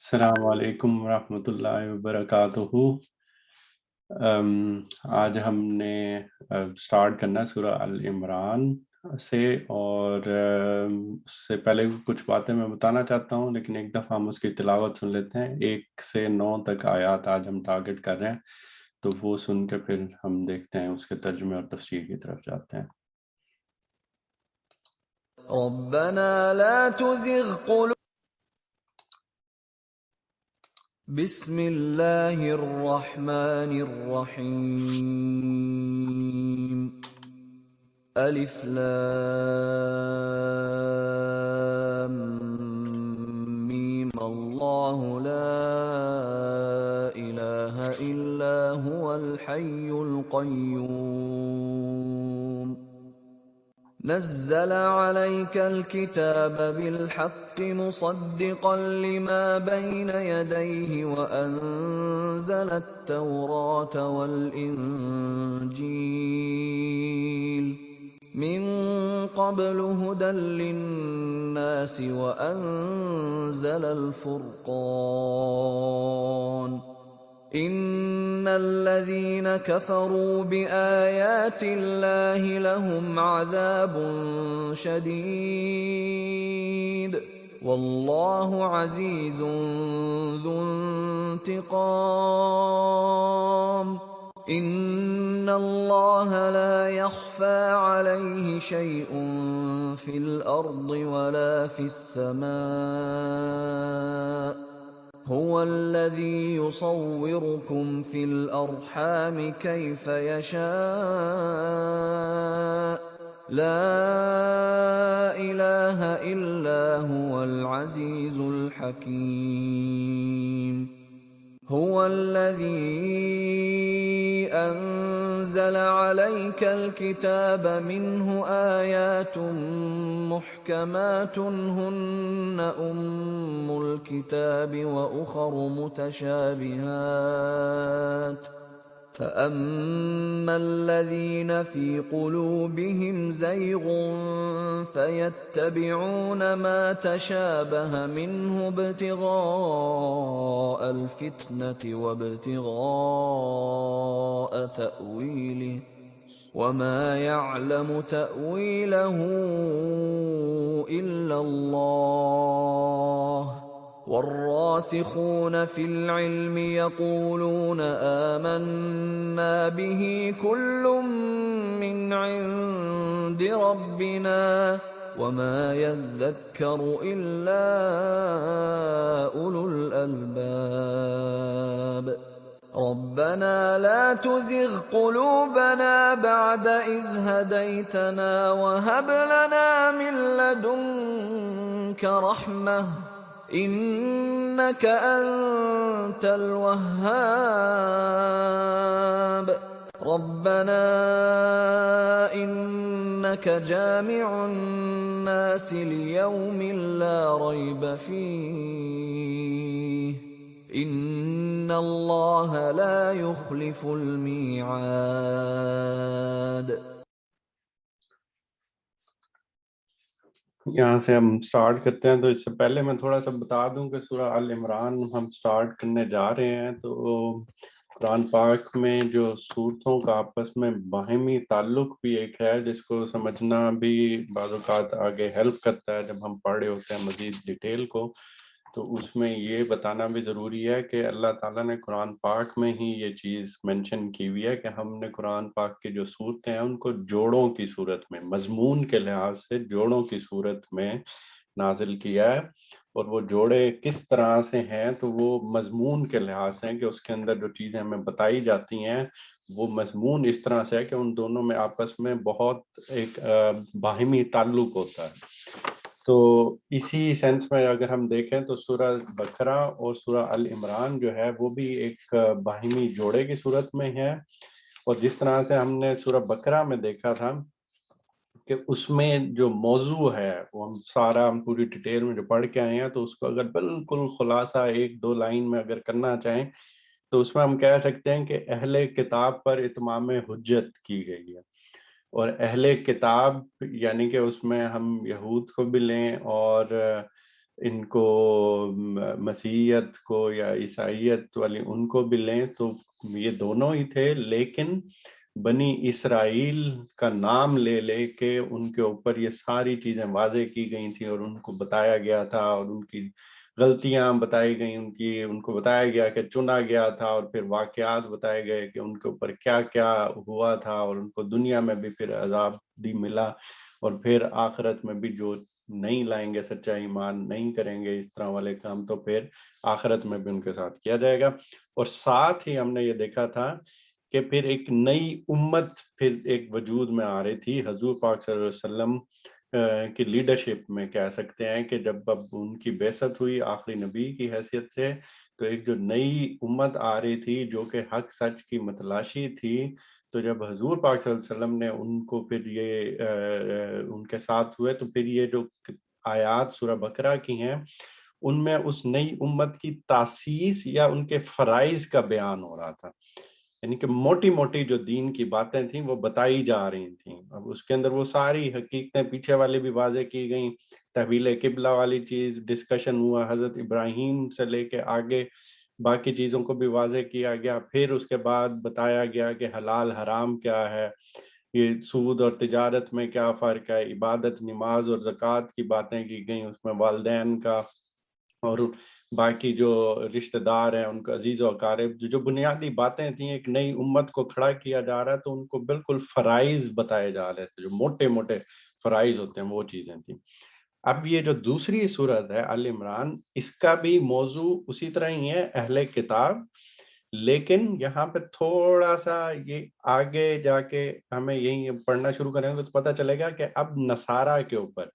السلام علیکم ورحمۃ اللہ وبرکاتہ۔ آج ہم نے سٹارٹ کرنا ہے سورہ ال-عمران سے، اور اس سے پہلے کچھ باتیں میں بتانا چاہتا ہوں، لیکن ایک دفعہ ہم اس کی تلاوت سن لیتے ہیں۔ 1 سے 9 تک آیات آج ہم ٹارگٹ کر رہے ہیں، تو وہ سن کے پھر ہم دیکھتے ہیں، اس کے ترجمے اور تفسیر کی طرف جاتے ہیں۔ ربنا لا تزغ قلوبنا بسم اللہ الرحمن الرحیم الف لام میم اللہ لا الہ الا هو الحی القیوم نزل عليك الكتاب بالحق مصدقا لما بين يديه وأنزل التوراة والإنجيل من قبل هدى للناس وأنزل الفرقان ان الذين كفروا بآيات الله لهم عذاب شديد والله عزيز ذو انتقام ان الله لا يخفى عليه شيء في الارض ولا في السماء هو الذي يصوركم في الأرحام كيف يشاء لا إله إلا هو العزيز الحكيم هو الذي أنزل عليك الكتاب منه آيات محكمات هن أم الكتاب وأخر متشابهات فأما الذين في قلوبهم زيغ فيتبعون ما تشابه منه ابتغاء الفتنة وابتغاء تأويله وما يعلم تأويله إلا الله والراسخون في العلم يقولون آمنا به كل من عند ربنا وما يذكر إلا أولو الألباب ربنا لا تزغ قلوبنا بعد إذ هديتنا وهب لنا من لدنك رحمة إنك أنت الوهاب ربنا إنك جامع الناس ليوم لا ريب فيه إن الله لا يخلف الميعاد۔ یہاں سے ہم سٹارٹ کرتے ہیں، تو اس سے پہلے میں تھوڑا سا بتا دوں کہ سورہ ال-عمران ہم سٹارٹ کرنے جا رہے ہیں۔ تو قرآن پاک میں جو صورتوں کا آپس میں باہمی تعلق بھی ایک ہے، جس کو سمجھنا بھی بعض اوقات آگے ہیلپ کرتا ہے جب ہم پڑھ رہے ہوتے ہیں مزید ڈیٹیل کو۔ تو اس میں یہ بتانا بھی ضروری ہے کہ اللہ تعالیٰ نے قرآن پاک میں ہی یہ چیز مینشن کی ہوئی ہے کہ ہم نے قرآن پاک کی جو صورتیں ہیں ان کو جوڑوں کی صورت میں، مضمون کے لحاظ سے جوڑوں کی صورت میں نازل کیا ہے۔ اور وہ جوڑے کس طرح سے ہیں، تو وہ مضمون کے لحاظ سے ہیں کہ اس کے اندر جو چیزیں ہمیں بتائی جاتی ہیں وہ مضمون اس طرح سے ہے کہ ان دونوں میں آپس میں بہت ایک باہمی تعلق ہوتا ہے۔ تو اسی سینس میں اگر ہم دیکھیں تو سورہ بقرہ اور سورہ ال-عمران جو ہے وہ بھی ایک باہمی جوڑے کی صورت میں ہے۔ اور جس طرح سے ہم نے سورہ بقرہ میں دیکھا تھا کہ اس میں جو موضوع ہے وہ ہم پوری ڈیٹیل میں جو پڑھ کے آئے ہیں، تو اس کو اگر بالکل خلاصہ 1-2 لائن میں اگر کرنا چاہیں تو اس میں ہم کہہ سکتے ہیں کہ اہل کتاب پر اتمام حجت کی گئی ہے۔ اور اہل کتاب یعنی کہ اس میں ہم یہود کو بھی لیں اور ان کو مسیحیت کو یا عیسائیت والی ان کو بھی لیں تو یہ دونوں ہی تھے، لیکن بنی اسرائیل کا نام لے لے کے ان کے اوپر یہ ساری چیزیں واضح کی گئی تھیں اور ان کو بتایا گیا تھا اور ان کی غلطیاں بتائی گئیں، ان کو بتایا گیا کہ چنا گیا تھا، اور پھر واقعات بتائے گئے کہ ان کے اوپر کیا کیا ہوا تھا، اور ان کو دنیا میں بھی پھر عذاب بھی ملا، اور پھر آخرت میں بھی جو نہیں لائیں گے سچا ایمان، نہیں کریں گے اس طرح والے کام، تو پھر آخرت میں بھی ان کے ساتھ کیا جائے گا۔ اور ساتھ ہی ہم نے یہ دیکھا تھا کہ پھر ایک نئی امت پھر ایک وجود میں آ رہی تھی حضور پاک صلی اللہ علیہ وسلم کی لیڈرشپ میں، کہہ سکتے ہیں کہ جب اب ان کی بعثت ہوئی آخری نبی کی حیثیت سے، تو ایک جو نئی امت آ رہی تھی جو کہ حق سچ کی متلاشی تھی، تو جب حضور پاک صلی اللہ علیہ وسلم نے ان کو پھر یہ ان کے ساتھ ہوئے، تو پھر یہ جو آیات سورہ بقرہ کی ہیں ان میں اس نئی امت کی تاسیس یا ان کے فرائض کا بیان ہو رہا تھا، یعنی کہ موٹی موٹی جو دین کی باتیں تھیں وہ بتائی جا رہی تھیں۔ اب اس کے اندر وہ ساری حقیقتیں پیچھے والی بھی واضح کی گئیں، تحویل قبلہ والی چیز ڈسکشن ہوا، حضرت ابراہیم سے لے کے آگے باقی چیزوں کو بھی واضح کیا گیا، پھر اس کے بعد بتایا گیا کہ حلال حرام کیا ہے، یہ سود اور تجارت میں کیا فرق ہے، عبادت نماز اور زکوٰۃ کی باتیں کی گئیں، اس میں والدین کا اور باقی جو رشتہ دار ہیں ان کو عزیز و اقارب، جو بنیادی باتیں تھیں، ایک نئی امت کو کھڑا کیا جا رہا ہے، تو ان کو بالکل فرائض بتائے جا رہے تھے، جو موٹے موٹے فرائض ہوتے ہیں وہ چیزیں تھیں۔ اب یہ جو دوسری صورت ہے آل عمران، اس کا بھی موضوع اسی طرح ہی ہے، اہل کتاب، لیکن یہاں پہ تھوڑا سا یہ آگے جا کے ہمیں یہی پڑھنا شروع کریں گے تو پتہ چلے گا کہ اب نصارہ کے اوپر،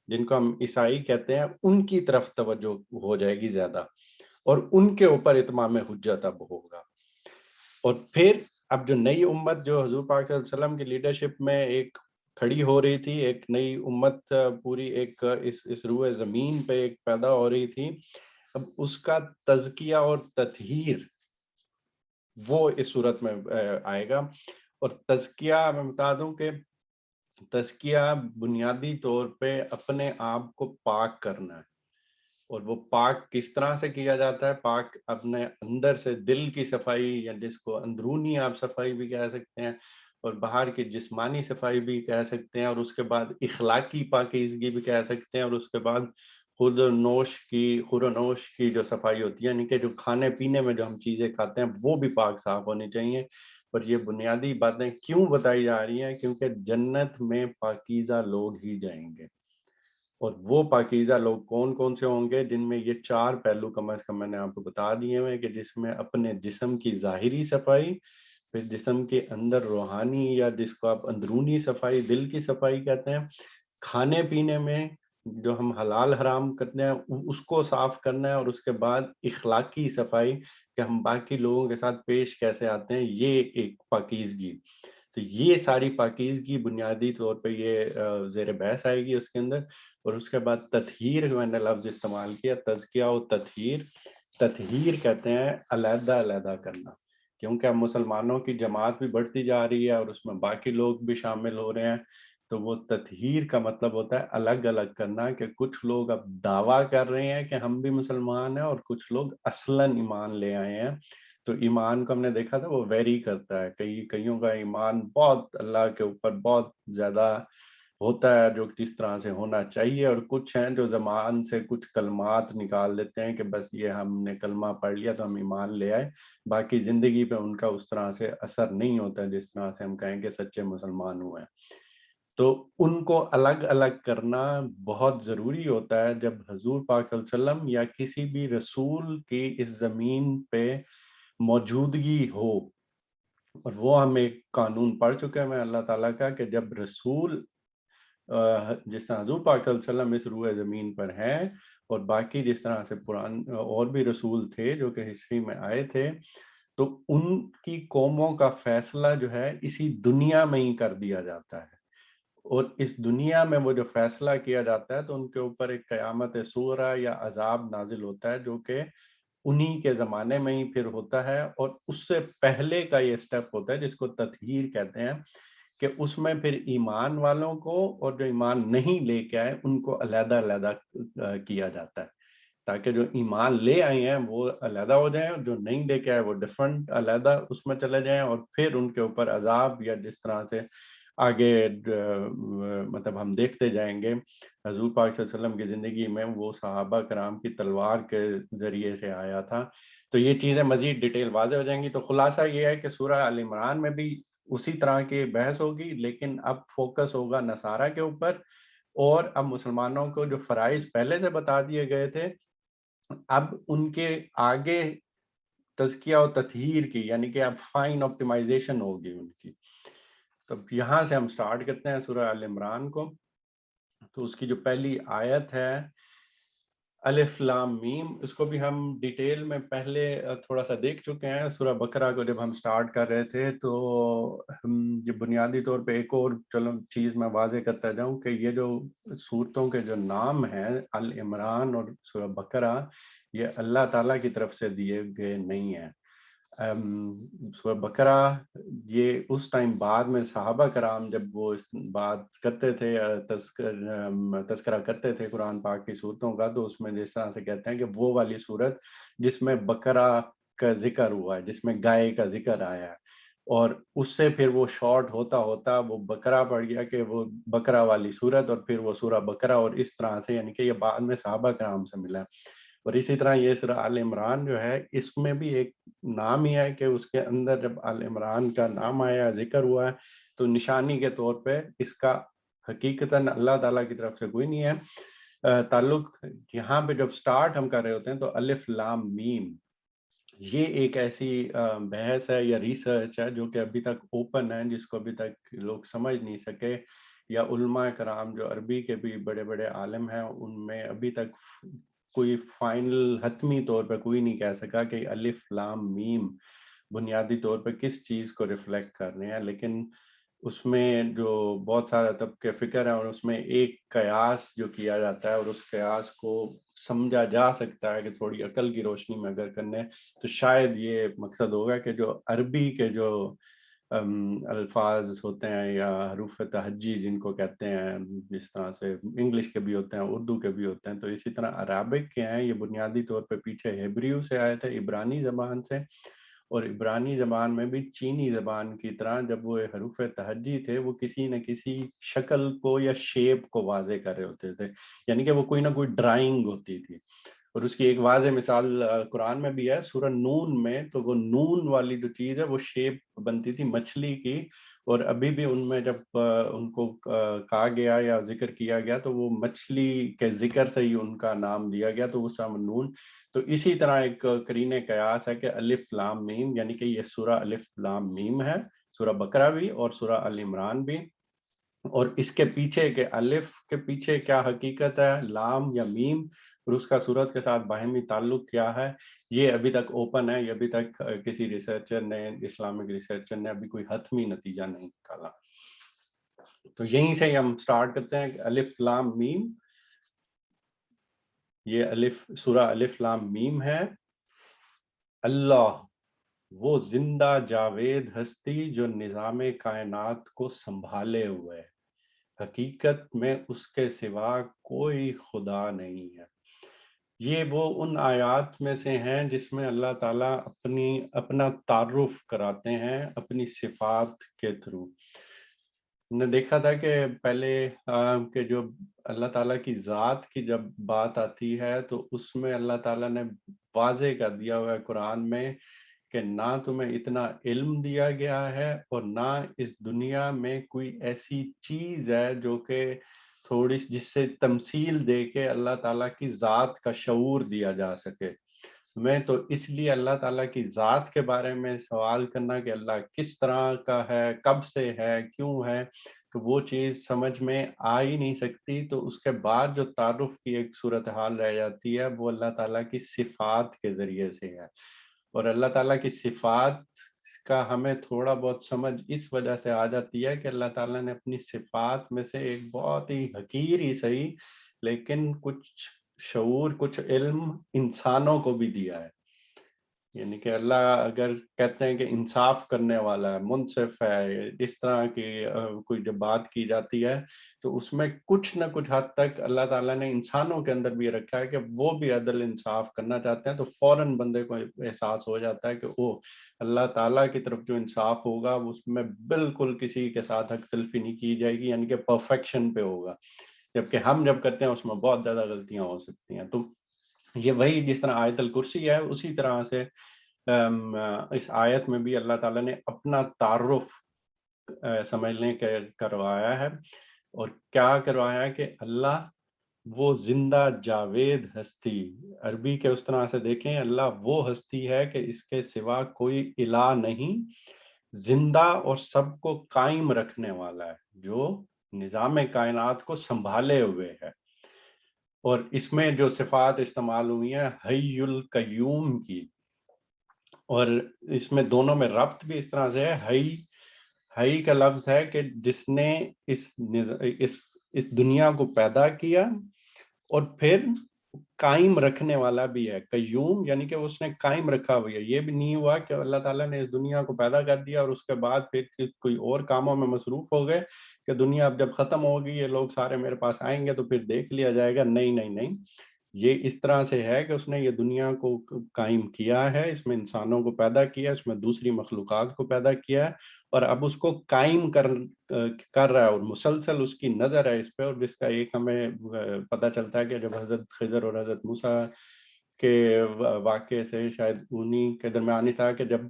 جن کو ہم عیسائی کہتے ہیں، ان کی طرف توجہ ہو جائے گی زیادہ، اور ان کے اوپر اتمام حجت اب ہوگا۔ اور پھر اب جو نئی امت جو حضور پاک صلی اللہ علیہ وسلم کی لیڈرشپ میں ایک کھڑی ہو رہی تھی، ایک نئی امت پوری ایک اس روئے زمین پہ ایک پیدا ہو رہی تھی، اب اس کا تزکیہ اور تطہیر وہ اس صورت میں آئے گا۔ اور تزکیہ میں بتا دوں کہ تزکیہ بنیادی طور پہ اپنے آپ کو پاک کرنا ہے، اور وہ پاک کس طرح سے کیا جاتا ہے؟ پاک اپنے اندر سے دل کی صفائی، یا جس کو اندرونی آپ صفائی بھی کہہ سکتے ہیں، اور باہر کی جسمانی صفائی بھی کہہ سکتے ہیں، اور اس کے بعد اخلاقی پاکیزگی بھی کہہ سکتے ہیں، اور اس کے بعد خود و نوش کی جو صفائی ہوتی ہے، یعنی کہ جو کھانے پینے میں جو ہم چیزیں کھاتے ہیں وہ بھی پاک صاف ہونی چاہیے۔ پر یہ بنیادی باتیں کیوں بتائی جا رہی ہیں؟ کیونکہ جنت میں پاکیزہ لوگ ہی جائیں گے، اور وہ پاکیزہ لوگ کون کون سے ہوں گے؟ جن میں یہ چار پہلو کم از کم میں نے آپ کو بتا دیے ہیں، کہ جس میں اپنے جسم کی ظاہری صفائی، پھر جسم کے اندر روحانی یا جس کو آپ اندرونی صفائی، دل کی صفائی کہتے ہیں، کھانے پینے میں جو ہم حلال حرام کرتے ہیں اس کو صاف کرنا ہے، اور اس کے بعد اخلاقی صفائی کہ ہم باقی لوگوں کے ساتھ پیش کیسے آتے ہیں، یہ ایک پاکیزگی۔ تو یہ ساری پاکیزگی بنیادی طور پہ یہ زیر بحث آئے گی اس کے اندر۔ اور اس کے بعد تطہیر، میں نے لفظ استعمال کیا، تزکیہ و تطہیر۔ تطہیر کہتے ہیں علیحدہ علیحدہ کرنا، کیونکہ اب مسلمانوں کی جماعت بھی بڑھتی جا رہی ہے اور اس میں باقی لوگ بھی شامل ہو رہے ہیں، تو وہ تطہیر کا مطلب ہوتا ہے الگ الگ کرنا، کہ کچھ لوگ اب دعویٰ کر رہے ہیں کہ ہم بھی مسلمان ہیں، اور کچھ لوگ اصلاً ایمان لے آئے ہیں۔ تو ایمان کو ہم نے دیکھا تھا وہ ویری کرتا ہے، کئیوں کا ایمان بہت اللہ کے اوپر بہت زیادہ ہوتا ہے جو جس طرح سے ہونا چاہیے، اور کچھ ہیں جو زبان سے کچھ کلمات نکال دیتے ہیں کہ بس یہ ہم نے کلمہ پڑھ لیا تو ہم ایمان لے آئے، باقی زندگی پہ ان کا اس طرح سے اثر نہیں ہوتا جس طرح سے ہم کہیں کہ سچے مسلمان ہوئے ہیں۔ تو ان کو الگ الگ کرنا بہت ضروری ہوتا ہے جب حضور پاک صلی اللہ علیہ وسلم یا کسی بھی رسول کی اس زمین پہ موجودگی ہو۔ اور وہ ہم ایک قانون پڑھ چکے ہیں اللہ تعالیٰ کا، کہ جب رسول جس طرح حضور پاک صلی اللہ علیہ وسلم اس روئے زمین پر ہیں، اور باقی جس طرح سے اور بھی رسول تھے جو کہ ہسٹری میں آئے تھے، تو ان کی قوموں کا فیصلہ جو ہے اسی دنیا میں ہی کر دیا جاتا ہے، اور اس دنیا میں وہ جو فیصلہ کیا جاتا ہے تو ان کے اوپر ایک قیامت صغریٰ یا عذاب نازل ہوتا ہے، جو کہ انہی کے زمانے میں ہی پھر ہوتا ہے۔ اور اس سے پہلے کا یہ سٹیپ ہوتا ہے جس کو تطہیر کہتے ہیں، کہ اس میں پھر ایمان والوں کو اور جو ایمان نہیں لے کے آئے ان کو علیحدہ علیحدہ کیا جاتا ہے، تاکہ جو ایمان لے آئے ہیں وہ علیحدہ ہو جائیں اور جو نہیں لے کے آئے وہ ڈفرنٹ علیحدہ اس میں چلے جائیں، اور پھر ان کے اوپر عذاب یا جس طرح سے آگے مطلب ہم دیکھتے جائیں گے حضور پاک صلی اللہ علیہ وسلم کی زندگی میں وہ صحابہ کرام کی تلوار کے ذریعے سے آیا تھا، تو یہ چیزیں مزید ڈیٹیل واضح ہو جائیں گی۔ تو خلاصہ یہ ہے کہ سورہ آل عمران میں بھی اسی طرح کی بحث ہوگی، لیکن اب فوکس ہوگا نصارہ کے اوپر، اور اب مسلمانوں کو جو فرائض پہلے سے بتا دیے گئے تھے اب ان کے آگے تزکیہ و تطہیر کی، یعنی کہ اب فائن آپٹیمائزیشن ہوگی ان کی۔ تو یہاں سے ہم سٹارٹ کرتے ہیں سورہ آل عمران کو۔ تو اس کی جو پہلی آیت ہے الف لام میم، اس کو بھی ہم ڈیٹیل میں پہلے تھوڑا سا دیکھ چکے ہیں۔ سورہ بقرہ کو جب ہم سٹارٹ کر رہے تھے تو یہ بنیادی طور پہ ایک اور چلو چیز میں واضح کرتا جاؤں کہ یہ جو سورتوں کے جو نام ہیں العمران اور سورہ بقرہ، یہ اللہ تعالیٰ کی طرف سے دیے گئے نہیں ہیں۔ سورہ بقرہ یہ اس ٹائم بعد میں صحابہ کرام جب وہ اس بات کرتے تھے، تذکرہ کرتے تھے قرآن پاک کی صورتوں کا، تو اس میں جس طرح سے کہتے ہیں کہ وہ والی صورت جس میں بقرہ کا ذکر ہوا ہے، جس میں گائے کا ذکر آیا ہے، اور اس سے پھر وہ شارٹ ہوتا ہوتا وہ بقرہ پڑ گیا کہ وہ بقرہ والی صورت، اور پھر وہ سورہ بقرہ، اور اس طرح سے یعنی کہ یہ بعد میں صحابہ کرام سے ملا ہے۔ اور اسی طرح یہ سورہ آل عمران جو ہے اس میں بھی ایک نام ہی ہے کہ اس کے اندر جب آل عمران کا نام آیا، ذکر ہوا ہے، تو نشانی کے طور پہ اس کا حقیقتاً اللہ تعالیٰ کی طرف سے کوئی نہیں ہے تعلق۔ یہاں پہ جب سٹارٹ ہم کر رہے ہوتے ہیں تو الف لام میم، یہ ایک ایسی بحث ہے یا ریسرچ ہے جو کہ ابھی تک اوپن ہے، جس کو ابھی تک لوگ سمجھ نہیں سکے، یا علماء کرام جو عربی کے بھی بڑے بڑے عالم ہیں ان میں ابھی تک کوئی فائنل حتمی طور پہ کوئی نہیں کہہ سکا کہ الف لام میم بنیادی طور پہ کس چیز کو ریفلیکٹ کر رہے ہیں۔ لیکن اس میں جو بہت سارا طبق فکر ہے، اور اس میں ایک قیاس جو کیا جاتا ہے، اور اس قیاس کو سمجھا جا سکتا ہے کہ تھوڑی عقل کی روشنی میں اگر کرنے تو شاید یہ مقصد ہوگا کہ جو عربی کے جو الفاظ ہوتے ہیں یا حروف تہجی جن کو کہتے ہیں، جس طرح سے انگلش کے بھی ہوتے ہیں، اردو کے بھی ہوتے ہیں، تو اسی طرح عربک کے ہیں، یہ بنیادی طور پہ پیچھے ہیبریو سے آئے تھے، عبرانی زبان سے، اور عبرانی زبان میں بھی چینی زبان کی طرح جب وہ حروف تہجی تھے وہ کسی نہ کسی شکل کو یا شیپ کو واضح کر رہے ہوتے تھے، یعنی کہ وہ کوئی نہ کوئی ڈرائنگ ہوتی تھی۔ اور اس کی ایک واضح مثال قرآن میں بھی ہے، سورہ نون میں، تو وہ نون والی جو چیز ہے وہ شیپ بنتی تھی مچھلی کی، اور ابھی بھی ان میں جب ان کو کہا گیا یا ذکر کیا گیا تو وہ مچھلی کے ذکر سے ہی ان کا نام دیا گیا، تو وہ سورہ نون۔ تو اسی طرح ایک قرین قیاس ہے کہ الف لام میم، یعنی کہ یہ سورہ الف لام میم ہے، سورہ بقرہ بھی اور سورہ ال عمران بھی، اور اس کے پیچھے کے الف کے پیچھے کیا حقیقت ہے، لام یا میم، اور اس کا سورت کے ساتھ باہمی تعلق کیا ہے، یہ ابھی تک اوپن ہے، یہ ابھی تک کسی ریسرچر نے، اسلامک ریسرچر نے ابھی کوئی حتمی نتیجہ نہیں نکالا۔ تو یہیں سے ہم سٹارٹ کرتے ہیں کہ الف لام میم، یہ سورہ الف لام میم ہے۔ اللہ وہ زندہ جاوید ہستی جو نظام کائنات کو سنبھالے ہوئے ہے، حقیقت میں اس کے سوا کوئی خدا نہیں ہے۔ یہ وہ ان آیات میں سے ہیں جس میں اللہ تعالیٰ اپنا تعارف کراتے ہیں اپنی صفات کے تھرو۔ نے دیکھا تھا کہ پہلے کہ جو اللہ تعالیٰ کی ذات کی جب بات آتی ہے تو اس میں اللہ تعالیٰ نے واضح کر دیا ہوا ہے قرآن میں کہ نہ تمہیں اتنا علم دیا گیا ہے، اور نہ اس دنیا میں کوئی ایسی چیز ہے جو کہ تھوڑی جس سے تمثیل دے کے اللہ تعالیٰ کی ذات کا شعور دیا جا سکے۔ میں تو اس لیے اللہ تعالیٰ کی ذات کے بارے میں سوال کرنا کہ اللہ کس طرح کا ہے، کب سے ہے، کیوں ہے، تو وہ چیز سمجھ میں آ ہی نہیں سکتی۔ تو اس کے بعد جو تعارف کی ایک صورتحال رہ جاتی ہے وہ اللہ تعالیٰ کی صفات کے ذریعے سے ہے، اور اللہ تعالیٰ کی صفات کا ہمیں تھوڑا بہت سمجھ اس وجہ سے آ جاتی ہے کہ اللہ تعالیٰ نے اپنی صفات میں سے ایک بہت ہی حقیر ہی صحیح لیکن کچھ شعور، کچھ علم انسانوں کو بھی دیا ہے۔ یعنی کہ اللہ اگر کہتے ہیں کہ انصاف کرنے والا ہے، منصف ہے، اس طرح کی کوئی جب بات کی جاتی ہے تو اس میں کچھ نہ کچھ حد تک اللہ تعالیٰ نے انسانوں کے اندر بھی رکھا ہے کہ وہ بھی عدل انصاف کرنا چاہتے ہیں، تو فوراً بندے کو احساس ہو جاتا ہے کہ او اللہ تعالیٰ کی طرف جو انصاف ہوگا اس میں بالکل کسی کے ساتھ حق تلفی نہیں کی جائے گی، یعنی کہ پرفیکشن پہ ہوگا، جبکہ ہم جب کرتے ہیں اس میں بہت زیادہ غلطیاں ہو سکتی ہیں۔ تو یہ وہی جس طرح آیت الکرسی ہے اسی طرح سے اس آیت میں بھی اللہ تعالیٰ نے اپنا تعارف سمجھنے کے کروایا ہے، اور کیا کروایا ہے کہ اللہ وہ زندہ جاوید ہستی، عربی کے اس طرح سے دیکھیں، اللہ وہ ہستی ہے کہ اس کے سوا کوئی الہ نہیں، زندہ اور سب کو قائم رکھنے والا ہے، جو نظام کائنات کو سنبھالے ہوئے ہے۔ اور اس میں جو صفات استعمال ہوئی ہیں حی القیوم کی، اور اس میں دونوں میں ربط بھی اس طرح سے ہے، حی کا لفظ ہے کہ جس نے اس دنیا کو پیدا کیا اور پھر قائم رکھنے والا بھی ہے، قیوم یعنی کہ اس نے قائم رکھا ہوئی ہے۔ یہ بھی نہیں ہوا کہ اللہ تعالیٰ نے اس دنیا کو پیدا کر دیا اور اس کے بعد پھر کوئی اور کاموں میں مصروف ہو گئے کہ دنیا اب جب ختم ہوگی یہ لوگ سارے میرے پاس آئیں گے تو پھر دیکھ لیا جائے گا۔ نہیں نہیں نہیں، یہ اس طرح سے ہے کہ اس نے یہ دنیا کو قائم کیا ہے، اس میں انسانوں کو پیدا کیا، اس میں دوسری مخلوقات کو پیدا کیا ہے، اور اب اس کو قائم کر رہا ہے، اور مسلسل اس کی نظر ہے اس پہ۔ اور جس کا ایک ہمیں پتہ چلتا ہے کہ جب حضرت خضر اور حضرت موسیٰ کے واقعے سے شاید انہی کے درمیان ہی تھا کہ جب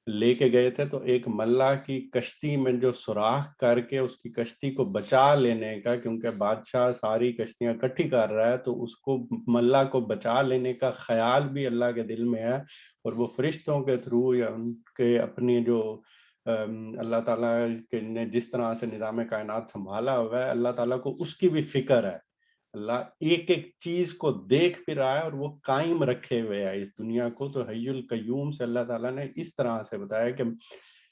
لے کے گئے تھے تو ایک ملا کی کشتی میں جو سوراخ کر کے اس کی کشتی کو بچا لینے کا، کیونکہ بادشاہ ساری کشتیاں اکٹھی کر رہا ہے تو اس کو ملا کو بچا لینے کا خیال بھی اللہ کے دل میں ہے، اور وہ فرشتوں کے تھرو یا ان کے اپنی جو اللہ تعالیٰ نے جس طرح سے نظام کائنات سنبھالا ہوا ہے، اللہ تعالیٰ کو اس کی بھی فکر ہے۔ اللہ ایک ایک چیز کو دیکھ بھی رہا ہے اور وہ قائم رکھے ہوئے ہے اس دنیا کو۔ تو حی القیوم سے اللہ تعالیٰ نے اس طرح سے بتایا کہ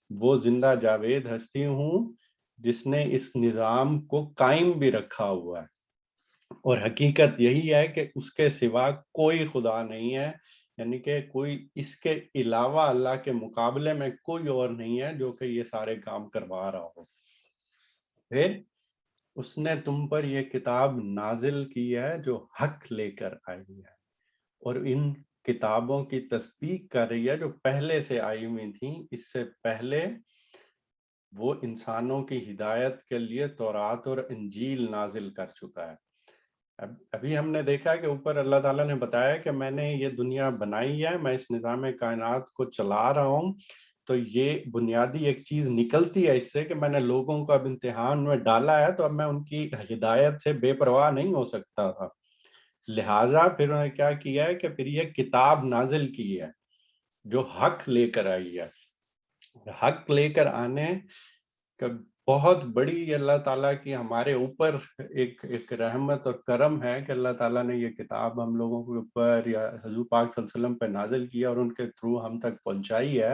وہ زندہ جاوید ہستی ہوں جس نے اس نظام کو قائم بھی رکھا ہوا ہے، اور حقیقت یہی ہے کہ اس کے سوا کوئی خدا نہیں ہے، یعنی کہ کوئی اس کے علاوہ اللہ کے مقابلے میں کوئی اور نہیں ہے جو کہ یہ سارے کام کروا رہا ہو۔ پھر اس نے تم پر یہ کتاب نازل کی ہے جو حق لے کر آئی ہے، اور ان کتابوں کی تصدیق کر رہی ہے جو پہلے سے آئی ہوئی تھیں، اس سے پہلے وہ انسانوں کی ہدایت کے لیے تورات اور انجیل نازل کر چکا ہے۔ ابھی ہم نے دیکھا کہ اوپر اللہ تعالیٰ نے بتایا کہ میں نے یہ دنیا بنائی ہے، میں اس نظام کائنات کو چلا رہا ہوں، تو یہ بنیادی ایک چیز نکلتی ہے اس سے کہ میں نے لوگوں کو اب امتحان میں ڈالا ہے، تو اب میں ان کی ہدایت سے بے پرواہ نہیں ہو سکتا تھا، لہٰذا پھر انہوں نے کیا کیا ہے کہ پھر یہ کتاب نازل کی ہے جو حق لے کر آئی ہے۔ حق لے کر آنے کا بہت بڑی اللہ تعالیٰ کی ہمارے اوپر ایک رحمت اور کرم ہے کہ اللہ تعالیٰ نے یہ کتاب ہم لوگوں کے اوپر یا حضور پاک صلی اللہ علیہ وسلم پہ نازل کیا اور ان کے تھرو ہم تک پہنچائی ہے،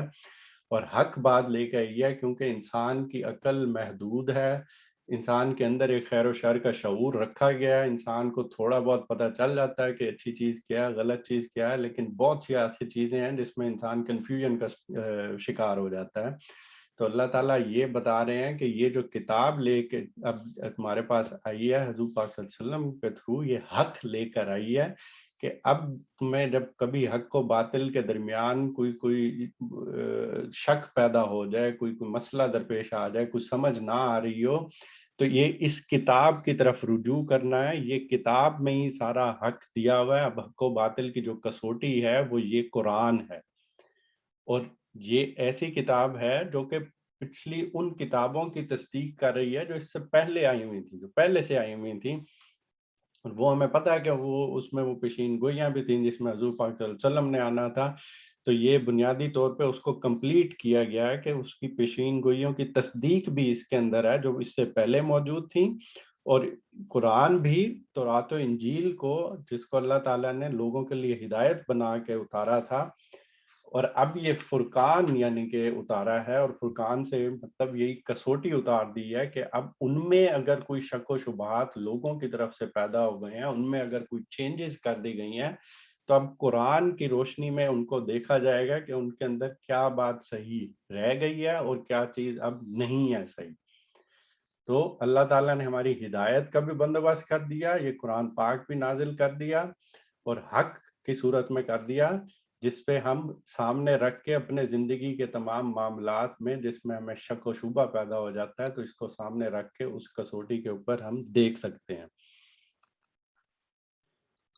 اور حق بات لے کے آئی ہے، کیونکہ انسان کی عقل محدود ہے، انسان کے اندر ایک خیر و شر کا شعور رکھا گیا ہے، انسان کو تھوڑا بہت پتہ چل جاتا ہے کہ اچھی چیز کیا ہے غلط چیز کیا ہے، لیکن بہت سی ایسی چیزیں ہیں جس میں انسان کنفیوژن کا شکار ہو جاتا ہے۔ تو اللہ تعالیٰ یہ بتا رہے ہیں کہ یہ جو کتاب لے کے اب تمہارے پاس آئی ہے حضور پاک صلی اللہ علیہ وسلم کے تھرو، یہ حق لے کر آئی ہے کہ اب تمہیں جب کبھی حق و باطل کے درمیان کوئی شک پیدا ہو جائے، کوئی مسئلہ درپیش آ جائے، کوئی سمجھ نہ آ رہی ہو، تو یہ اس کتاب کی طرف رجوع کرنا ہے، یہ کتاب میں ہی سارا حق دیا ہوا ہے۔ اب حق و باطل کی جو کسوٹی ہے وہ یہ قرآن ہے، اور یہ ایسی کتاب ہے جو کہ پچھلی ان کتابوں کی تصدیق کر رہی ہے جو اس سے پہلے آئی ہوئی تھیں، جو پہلے سے آئی ہوئی تھیں، اور وہ ہمیں پتہ ہے کہ وہ اس میں وہ پیشین گوئیاں بھی تھیں جس میں حضور پاک صلی اللہ علیہ وسلم نے آنا تھا، تو یہ بنیادی طور پہ اس کو کمپلیٹ کیا گیا ہے کہ اس کی پیشین گوئیوں کی تصدیق بھی اس کے اندر ہے جو اس سے پہلے موجود تھیں، اور قرآن بھی تورات و انجیل کو جس کو اللہ تعالیٰ نے لوگوں کے لیے ہدایت بنا کے اتارا تھا، اور اب یہ فرقان یعنی کہ اتارا ہے، اور فرقان سے مطلب یہی کسوٹی اتار دی ہے کہ اب ان میں اگر کوئی شک و شبہات لوگوں کی طرف سے پیدا ہو گئے ہیں، ان میں اگر کوئی چینجز کر دی گئی ہیں، تو اب قرآن کی روشنی میں ان کو دیکھا جائے گا کہ ان کے اندر کیا بات صحیح رہ گئی ہے اور کیا چیز اب نہیں ہے صحیح. تو اللہ تعالیٰ نے ہماری ہدایت کا بھی بندوبست کر دیا, یہ قرآن پاک بھی نازل کر دیا اور حق کی صورت میں کر دیا, جس پہ ہم سامنے رکھ کے اپنے زندگی کے تمام معاملات میں جس میں ہمیں شک و شبہ پیدا ہو جاتا ہے, تو اس کو سامنے رکھ کے اس کسوٹی کے اوپر ہم دیکھ سکتے ہیں.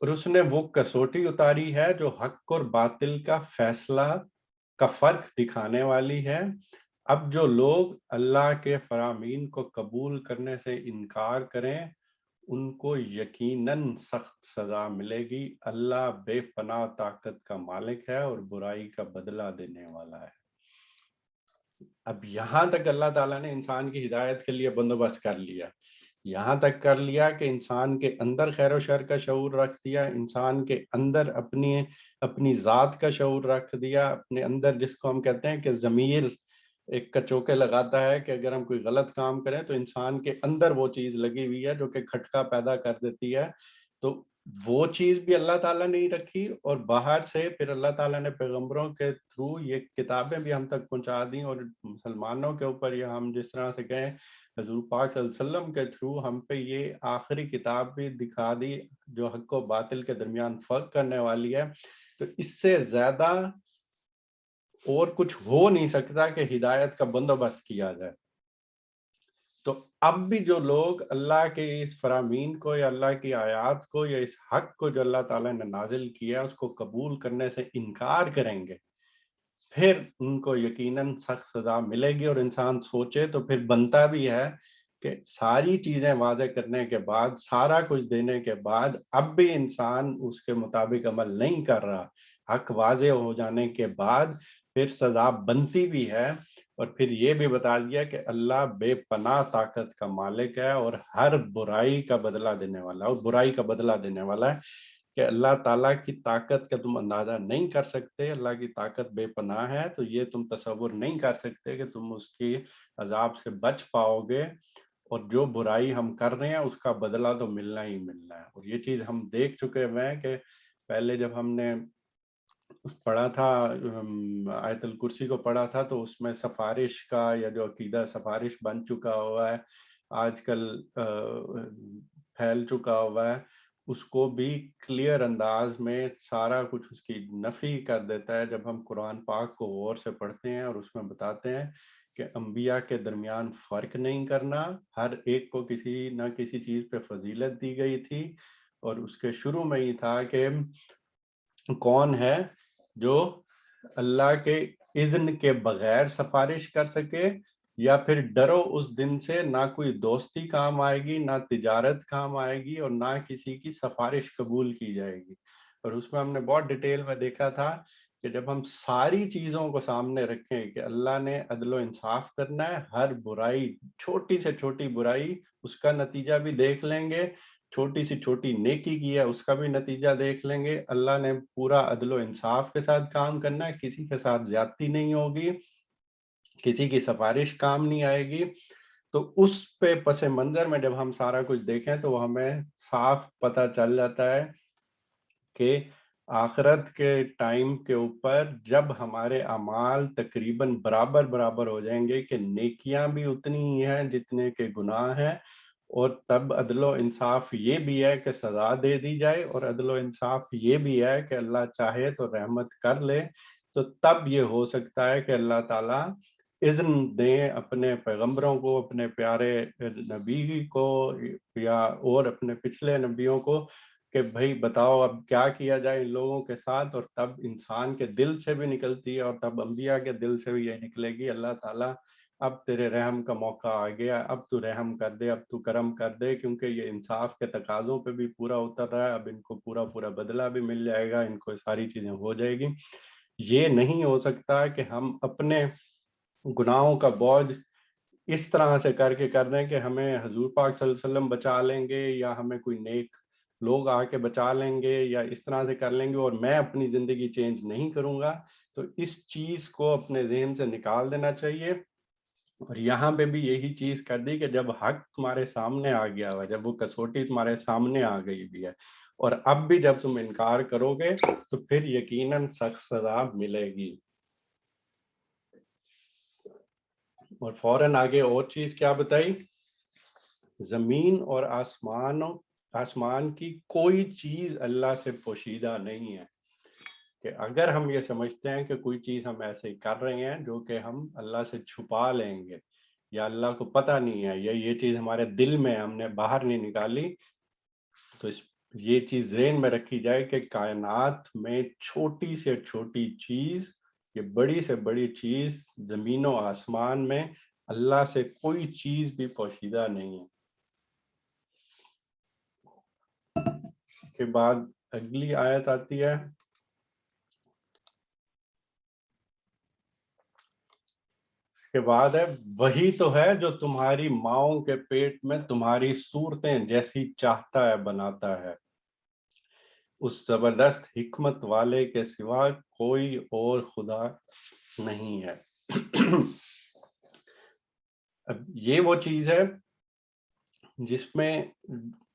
اور اس نے وہ کسوٹی اتاری ہے جو حق اور باطل کا فیصلہ کا فرق دکھانے والی ہے. اب جو لوگ اللہ کے فرامین کو قبول کرنے سے انکار کریں ان کو یقیناً سخت سزا ملے گی. اللہ بے پناہ طاقت کا مالک ہے اور برائی کا بدلہ دینے والا ہے. اب یہاں تک اللہ تعالیٰ نے انسان کی ہدایت کے لیے بندوبست کر لیا, یہاں تک کر لیا کہ انسان کے اندر خیر و شر کا شعور رکھ دیا, انسان کے اندر اپنی ذات کا شعور رکھ دیا, اپنے اندر جس کو ہم کہتے ہیں کہ ضمیر ایک کچوکے لگاتا ہے کہ اگر ہم کوئی غلط کام کریں تو انسان کے اندر وہ چیز لگی ہوئی ہے جو کہ کھٹکا پیدا کر دیتی ہے. تو وہ چیز بھی اللہ تعالیٰ نے ہی رکھی, اور باہر سے پھر اللہ تعالیٰ نے پیغمبروں کے تھرو یہ کتابیں بھی ہم تک پہنچا دیں, اور مسلمانوں کے اوپر یا ہم جس طرح سے کہیں حضور پاک صلی اللہ علیہ وسلم کے تھرو ہم پہ یہ آخری کتاب بھی دکھا دی جو حق و باطل کے درمیان فرق کرنے والی ہے. تو اس سے زیادہ اور کچھ ہو نہیں سکتا کہ ہدایت کا بندوبست کیا جائے. تو اب بھی جو لوگ اللہ کے اس فرامین کو یا اللہ کی آیات کو یا اس حق کو جو اللہ تعالیٰ نے نازل کیا اس کو قبول کرنے سے انکار کریں گے, پھر ان کو یقیناً سخت سزا ملے گی. اور انسان سوچے تو پھر بنتا بھی ہے کہ ساری چیزیں واضح کرنے کے بعد, سارا کچھ دینے کے بعد اب بھی انسان اس کے مطابق عمل نہیں کر رہا. حق واضح ہو جانے کے بعد پھر سزا بنتی بھی ہے, اور پھر یہ بھی بتا دیا کہ اللہ بے پناہ طاقت کا مالک ہے اور ہر برائی کا بدلہ دینے والا ہے, اور برائی کا بدلہ دینے والا ہے کہ اللہ تعالیٰ کی طاقت کا تم اندازہ نہیں کر سکتے. اللہ کی طاقت بے پناہ ہے, تو یہ تم تصور نہیں کر سکتے کہ تم اس کی عذاب سے بچ پاؤ گے, اور جو برائی ہم کر رہے ہیں اس کا بدلہ تو ملنا ہی ملنا ہے. اور یہ چیز ہم دیکھ چکے ہوئے ہیں کہ پہلے جب ہم نے پڑھا تھا آیت الکرسی کو پڑھا تھا تو اس میں سفارش کا یا جو عقیدہ سفارش بن چکا ہوا ہے آج کل پھیل چکا ہوا ہے, اس کو بھی کلیئر انداز میں سارا کچھ اس کی نفی کر دیتا ہے جب ہم قرآن پاک کو غور سے پڑھتے ہیں. اور اس میں بتاتے ہیں کہ انبیاء کے درمیان فرق نہیں کرنا, ہر ایک کو کسی نہ کسی چیز پہ فضیلت دی گئی تھی, اور اس کے شروع میں ہی تھا کہ کون ہے جو اللہ کے اذن کے بغیر سفارش کر سکے, یا پھر ڈرو اس دن سے نہ کوئی دوستی کام آئے گی, نہ تجارت کام آئے گی, اور نہ کسی کی سفارش قبول کی جائے گی. اور اس میں ہم نے بہت ڈیٹیل میں دیکھا تھا کہ جب ہم ساری چیزوں کو سامنے رکھیں کہ اللہ نے عدل و انصاف کرنا ہے, ہر برائی چھوٹی سے چھوٹی برائی اس کا نتیجہ بھی دیکھ لیں گے, چھوٹی سی چھوٹی نیکی کی ہے اس کا بھی نتیجہ دیکھ لیں گے. اللہ نے پورا عدل و انصاف کے ساتھ کام کرنا ہے, کسی کے ساتھ زیادتی نہیں ہوگی, کسی کی سفارش کام نہیں آئے گی. تو اس پہ پس منظر میں جب ہم سارا کچھ دیکھیں تو ہمیں صاف پتہ چل جاتا ہے کہ آخرت کے ٹائم کے اوپر جب ہمارے اعمال تقریباً برابر ہو جائیں گے کہ نیکیاں بھی اتنی ہی ہیں جتنے کے گناہ ہیں, اور تب عدل و انصاف یہ بھی ہے کہ سزا دے دی جائے, اور عدل و انصاف یہ بھی ہے کہ اللہ چاہے تو رحمت کر لے. تو تب یہ ہو سکتا ہے کہ اللہ تعالیٰ اذن دیں اپنے پیغمبروں کو, اپنے پیارے نبی کو یا اور اپنے پچھلے نبیوں کو کہ بھائی بتاؤ اب کیا کیا جائے ان لوگوں کے ساتھ. اور تب انسان کے دل سے بھی نکلتی ہے, اور تب انبیاء کے دل سے بھی یہ نکلے گی, اللہ تعالیٰ اب تیرے رحم کا موقع آ گیا, اب تو رحم کر دے, اب تو کرم کر دے, کیونکہ یہ انصاف کے تقاضوں پہ بھی پورا اتر رہا ہے, اب ان کو پورا بدلہ بھی مل جائے گا, ان کو ساری چیزیں ہو جائے گی. یہ نہیں ہو سکتا کہ ہم اپنے گناہوں کا بوجھ اس طرح سے کر دیں کہ ہمیں حضور پاک صلی اللہ علیہ وسلم بچا لیں گے, یا ہمیں کوئی نیک لوگ آ کے بچا لیں گے, یا اس طرح سے کر لیں گے, اور میں اپنی زندگی چینج نہیں کروں گا. تو اس چیز کو اپنے ذہن سے نکال دینا چاہیے. اور یہاں پہ بھی یہی چیز کر دی کہ جب حق تمہارے سامنے آ گیا ہوا, جب وہ کسوٹی تمہارے سامنے آ گئی بھی ہے, اور اب بھی جب تم انکار کرو گے تو پھر یقیناً سخت سزا ملے گی. اور فوراً آگے اور چیز کیا بتائی؟ زمین اور آسمان کی کوئی چیز اللہ سے پوشیدہ نہیں ہے. کہ اگر ہم یہ سمجھتے ہیں کہ کوئی چیز ہم ایسے کر رہے ہیں جو کہ ہم اللہ سے چھپا لیں گے یا اللہ کو پتہ نہیں ہے یا یہ چیز ہمارے دل میں ہم نے باہر نہیں نکالی، تو یہ چیز ذہن میں رکھی جائے کہ کائنات میں چھوٹی سے چھوٹی چیز، یہ بڑی سے بڑی چیز زمین و آسمان میں اللہ سے کوئی چیز بھی پوشیدہ نہیں ہے. اس کے بعد اگلی آیت آتی ہے، اس کے بعد ہے وہی تو ہے جو تمہاری ماؤں کے پیٹ میں تمہاری صورتیں جیسی چاہتا ہے بناتا ہے، اس زبردست حکمت والے کے سوا کوئی اور خدا نہیں ہے. اب یہ وہ چیز ہے جس میں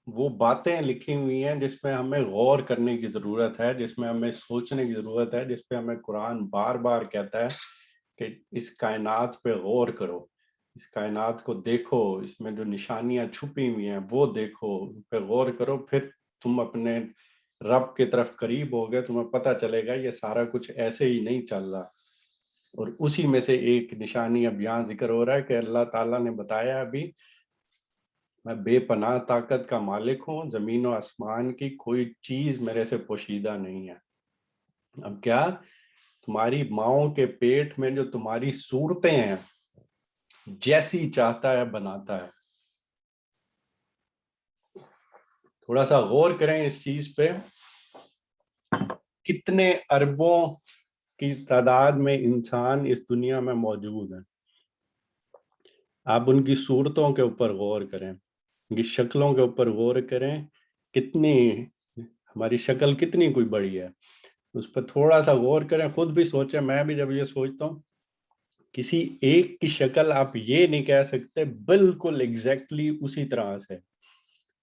وہ باتیں لکھی ہوئی ہیں جس میں ہمیں غور کرنے کی ضرورت ہے، جس میں ہمیں سوچنے کی ضرورت ہے، جس پہ ہمیں قرآن بار بار کہتا ہے کہ اس کائنات پہ غور کرو، اس کائنات کو دیکھو، اس میں جو نشانیاں چھپی ہوئی ہیں وہ دیکھو، ان پہ غور کرو، پھر تم اپنے رب کی طرف قریب ہوگے، تمہیں پتہ چلے گا یہ سارا کچھ ایسے ہی نہیں چل رہا. اور اسی میں سے ایک نشانی اب یہاں ذکر ہو رہا ہے کہ اللہ تعالیٰ نے بتایا ابھی میں بے پناہ طاقت کا مالک ہوں، زمین و آسمان کی کوئی چیز میرے سے پوشیدہ نہیں ہے. اب کیا تمہاری ماؤں کے پیٹ میں جو تمہاری صورتیں ہیں جیسی چاہتا ہے بناتا ہے. تھوڑا سا غور کریں اس چیز پہ، کتنے اربوں کی تعداد میں انسان اس دنیا میں موجود ہیں. آپ ان کی صورتوں کے اوپر غور کریں، ان کی شکلوں کے اوپر غور کریں، کتنی ہماری شکل کتنی کوئی بڑی ہے، اس پہ تھوڑا سا غور کریں، خود بھی سوچیں. میں بھی جب یہ سوچتا ہوں کسی ایک کی شکل آپ یہ نہیں کہہ سکتے بالکل ایگزیکٹلی اسی طرح سے،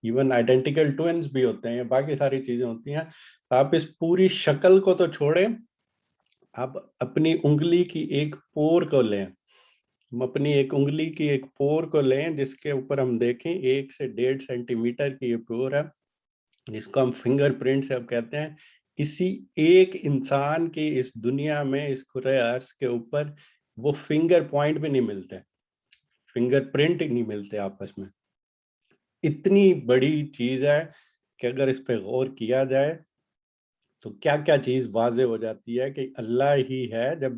ایون آئیڈینٹیکل ٹوئنز بھی ہوتے ہیں، باقی ساری چیزیں ہوتی ہیں. آپ اس پوری شکل کو تو چھوڑیں، آپ اپنی انگلی کی ایک پور کو لیں، ہم اپنی ایک انگلی کی ایک پور کو لیں جس کے اوپر ہم دیکھیں 1 سے 1.5 سینٹی میٹر کی یہ پور ہے جس کو ہم فنگر پرنٹ سے اب کہتے ہیں. کسی ایک انسان کی اس دنیا میں اس کرۂ ارض کے اوپر وہ فنگر پوائنٹ بھی نہیں ملتے، فنگر پرنٹ نہیں ملتے آپس میں. اتنی بڑی چیز ہے کہ اگر اس پہ غور کیا جائے تو کیا کیا چیز واضح ہو جاتی ہے کہ اللہ ہی ہے. جب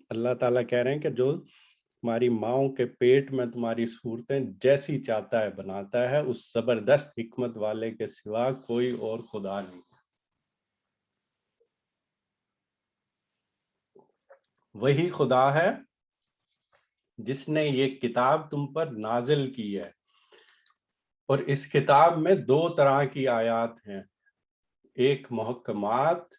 اللہ تعالیٰ کہہ رہے ہیں کہ جو تمہاری ماؤں کے پیٹ میں تمہاری صورتیں جیسی چاہتا ہے بناتا ہے، اس زبردست حکمت والے کے سوا کوئی اور خدا نہیں. وہی خدا ہے جس نے یہ کتاب تم پر نازل کی ہے، اور اس کتاب میں 2 طرح کی آیات ہیں، ایک محکمات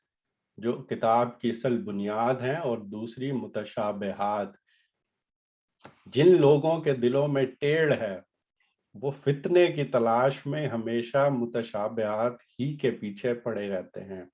جو کتاب کی اصل بنیاد ہیں اور دوسری متشابہات. جن لوگوں کے دلوں میں ٹیڑھ ہے وہ فتنے کی تلاش میں ہمیشہ متشابہات ہی کے پیچھے پڑے رہتے ہیں.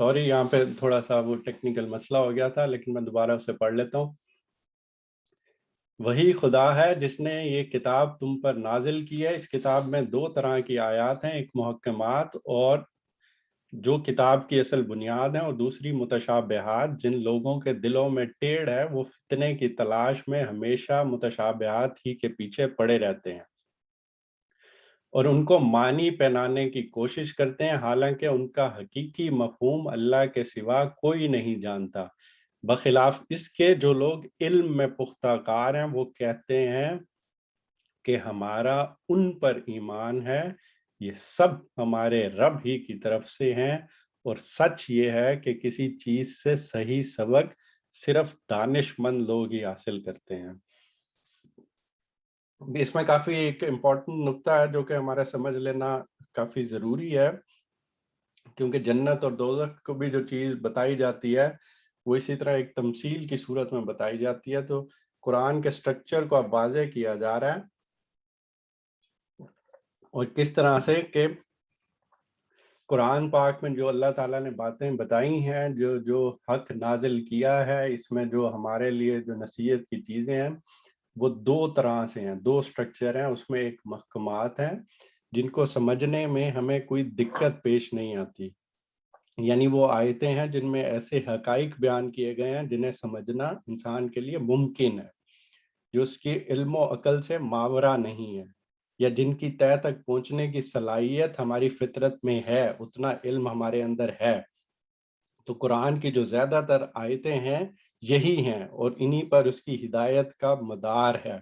سوری یہاں پہ تھوڑا سا وہ ٹیکنیکل مسئلہ ہو گیا تھا، لیکن میں دوبارہ اسے پڑھ لیتا ہوں. وہی خدا ہے جس نے یہ کتاب تم پر نازل کی ہے. اس کتاب میں 2 طرح کی آیات ہیں، ایک محکمات اور جو کتاب کی اصل بنیاد ہیں، اور دوسری متشابہات. جن لوگوں کے دلوں میں ٹیڑھ ہے وہ فتنے کی تلاش میں ہمیشہ متشابہات ہی کے پیچھے پڑے رہتے ہیں اور ان کو معنی پہنانے کی کوشش کرتے ہیں، حالانکہ ان کا حقیقی مفہوم اللہ کے سوا کوئی نہیں جانتا. بخلاف اس کے جو لوگ علم میں پختہ کار ہیں وہ کہتے ہیں کہ ہمارا ان پر ایمان ہے یہ سب ہمارے رب ہی کی طرف سے ہیں، اور سچ یہ ہے کہ کسی چیز سے صحیح سبق صرف دانش مند لوگ ہی حاصل کرتے ہیں۔ اس میں کافی ایک امپورٹنٹ نقطہ ہے جو کہ ہمارا سمجھ لینا کافی ضروری ہے، کیونکہ جنت اور دوزخ کو بھی جو چیز بتائی جاتی ہے وہ اسی طرح ایک تمثیل کی صورت میں بتائی جاتی ہے۔ تو قرآن کے سٹرکچر کو اب واضح کیا جا رہا ہے، اور کس طرح سے کہ قرآن پاک میں جو اللہ تعالیٰ نے باتیں بتائی ہیں، جو حق نازل کیا ہے، اس میں جو ہمارے لیے جو نصیحت کی چیزیں ہیں وہ دو طرح سے ہیں، دو سٹرکچر ہیں۔ اس میں ایک محکمات ہیں جن کو سمجھنے میں ہمیں کوئی دقت پیش نہیں آتی، یعنی وہ آیتیں ہیں جن میں ایسے حقائق بیان کیے گئے ہیں جنہیں سمجھنا انسان کے لیے ممکن ہے، جو اس کی علم و عقل سے ماورا نہیں ہے، یا جن کی تہہ تک پہنچنے کی صلاحیت ہماری فطرت میں ہے، اتنا علم ہمارے اندر ہے۔ تو قرآن کی جو زیادہ تر آیتیں ہیں یہی ہیں، اور انہی پر اس کی ہدایت کا مدار ہے،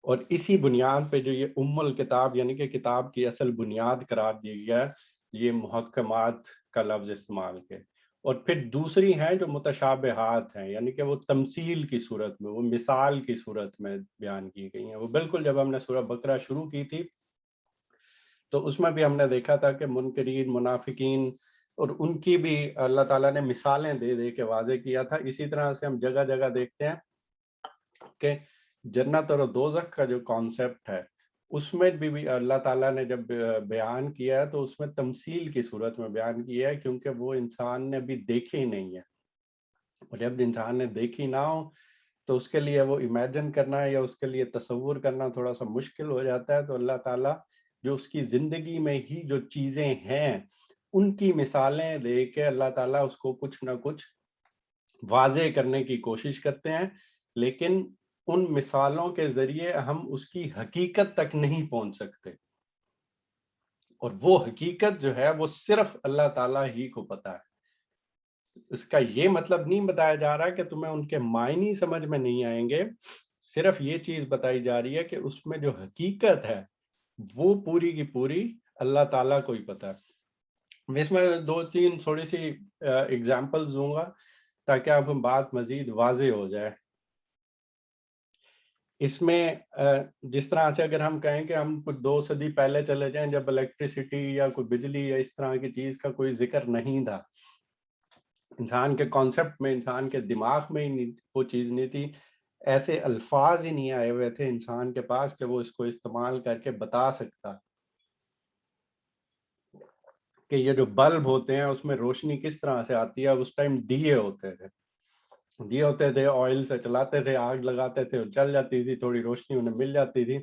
اور اسی بنیاد پہ جو یہ الکتاب یعنی کہ کتاب کی اصل بنیاد قرار دی گیا ہے، یہ محکمات کا لفظ استعمال کے۔ اور پھر دوسری ہیں جو متشابہات ہیں، یعنی کہ وہ تمثیل کی صورت میں، وہ مثال کی صورت میں بیان کی گئی ہیں۔ وہ بالکل جب ہم نے سورہ بقرہ شروع کی تھی تو اس میں بھی ہم نے دیکھا تھا کہ منکرین، منافقین، اور ان کی بھی اللہ تعالیٰ نے مثالیں دے دے کے واضح کیا تھا۔ اسی طرح سے ہم جگہ جگہ دیکھتے ہیں کہ جنت اور دوزخ کا جو کانسیپٹ ہے اس میں بھی اللہ تعالیٰ نے جب بیان کیا ہے تو اس میں تمثیل کی صورت میں بیان کیا ہے، کیونکہ وہ انسان نے ابھی دیکھی نہیں ہے، اور جب انسان نے دیکھی نہ ہو تو اس کے لیے وہ امیجن کرنا یا اس کے لیے تصور کرنا تھوڑا سا مشکل ہو جاتا ہے۔ تو اللہ تعالیٰ جو اس کی زندگی میں ہی جو چیزیں ہیں ان کی مثالیں دے کے اللہ تعالیٰ اس کو کچھ نہ کچھ واضح کرنے کی کوشش کرتے ہیں، لیکن ان مثالوں کے ذریعے ہم اس کی حقیقت تک نہیں پہنچ سکتے، اور وہ حقیقت جو ہے وہ صرف اللہ تعالیٰ ہی کو پتا ہے۔ اس کا یہ مطلب نہیں بتایا جا رہا کہ تمہیں ان کے معنی سمجھ میں نہیں آئیں گے، صرف یہ چیز بتائی جا رہی ہے کہ اس میں جو حقیقت ہے وہ پوری کی پوری اللہ تعالیٰ کو ہی پتا ہے۔ میں اس میں دو تین تھوڑی سی اگزامپلز دوں گا تاکہ آپ کو بات مزید واضح ہو جائے۔ اس میں جس طرح سے اگر ہم کہیں کہ ہم کچھ 2 صدی پہلے چلے جائیں جب الیکٹریسٹی یا کوئی بجلی یا اس طرح کی چیز کا کوئی ذکر نہیں تھا، انسان کے کانسیپٹ میں، انسان کے دماغ میں ہی وہ چیز نہیں تھی، ایسے الفاظ ہی نہیں آئے ہوئے تھے انسان کے پاس کہ وہ اس کو استعمال کر کے بتا سکتا کہ یہ جو بلب ہوتے ہیں اس میں روشنی کس طرح سے آتی ہے۔ اس ٹائم دیے ہوتے تھے، دیے ہوتے تھے، آئل سے چلاتے تھے، آگ لگاتے تھے، اور چل جاتی تھی، تھوڑی روشنی انہیں مل جاتی تھی۔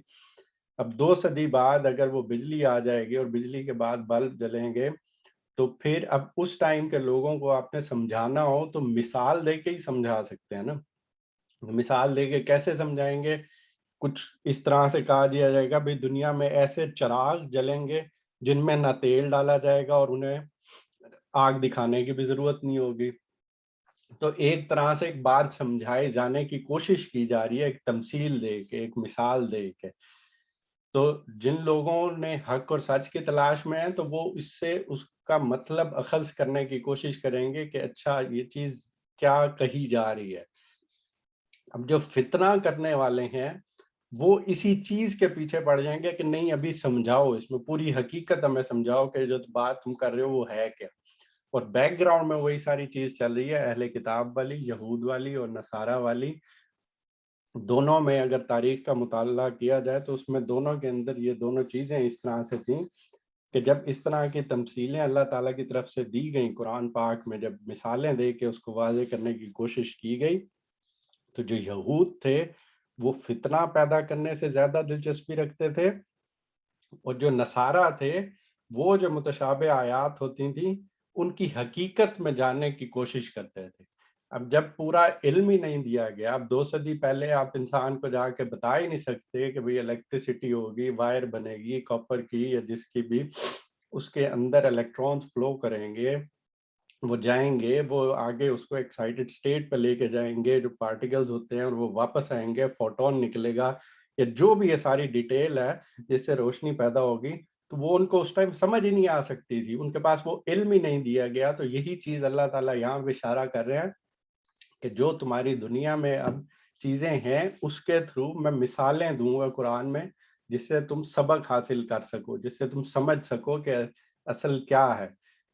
اب 2 صدی بعد اگر وہ بجلی آ جائے گی اور بجلی کے بعد بلب جلیں گے، تو پھر اب اس ٹائم کے لوگوں کو آپ نے سمجھانا ہو تو مثال دے کے ہی سمجھا سکتے ہیں نا۔ مثال دے کے کیسے سمجھائیں گے؟ کچھ اس طرح سے کہا دیا جائے گا بھئی دنیا میں ایسے چراغ جلیں گے جن میں نہ تیل ڈالا جائے گا اور انہیں آگ دکھانے کی بھی ضرورت نہیں ہوگی۔ تو ایک طرح سے ایک بات سمجھائے جانے کی کوشش کی جا رہی ہے، ایک تمثیل دے کے، ایک مثال دے کے۔ تو جن لوگوں نے حق اور سچ کی تلاش میں ہیں تو وہ اس سے اس کا مطلب اخذ کرنے کی کوشش کریں گے کہ اچھا یہ چیز کیا کہی جا رہی ہے۔ اب جو فتنہ کرنے والے ہیں وہ اسی چیز کے پیچھے پڑ جائیں گے کہ نہیں ابھی سمجھاؤ، اس میں پوری حقیقت ہمیں سمجھاؤ کہ جو بات تم کر رہے ہو وہ ہے کیا۔ اور بیک گراؤنڈ میں وہی ساری چیز چل رہی ہے، اہل کتاب والی، یہود والی اور نصارہ والی۔ دونوں میں اگر تاریخ کا مطالعہ کیا جائے تو اس میں دونوں کے اندر یہ دونوں چیزیں اس طرح سے تھیں کہ جب اس طرح کی تمثیلیں اللہ تعالیٰ کی طرف سے دی گئیں قرآن پاک میں، جب مثالیں دے کے اس کو واضح کرنے کی کوشش کی گئی، تو جو یہود تھے وہ فتنہ پیدا کرنے سے زیادہ دلچسپی رکھتے تھے، اور جو نصارہ تھے وہ جو متشابہ آیات ہوتی تھیں ان کی حقیقت میں جاننے کی کوشش کرتے تھے۔ اب جب پورا علم ہی نہیں دیا گیا، اب 2 صدی پہلے آپ انسان کو جا کے بتا ہی نہیں سکتے کہ بھئی الیکٹریسٹی ہوگی، وائر بنے گی کاپر کی یا جس کی بھی، اس کے اندر الیکٹرونز فلو کریں گے، وہ جائیں گے، وہ آگے اس کو ایکسائٹڈ اسٹیٹ پہ لے کے جائیں گے، جو پارٹیکلز ہوتے ہیں، اور وہ واپس آئیں گے، فوٹون نکلے گا، یا جو بھی یہ ساری ڈیٹیل ہے جس سے روشنی پیدا ہوگی، تو وہ ان کو اس ٹائم سمجھ ہی نہیں آ سکتی تھی، ان کے پاس وہ علم ہی نہیں دیا گیا. تو یہی چیز اللہ تعالیٰ یہاں پہ اشارہ کر رہے ہیں کہ جو تمہاری دنیا میں اب چیزیں ہیں اس کے تھرو میں مثالیں دوں گا قرآن میں، جس سے تم سبق حاصل کر سکو، جس سے تم سمجھ سکو کہ اصل کیا ہے.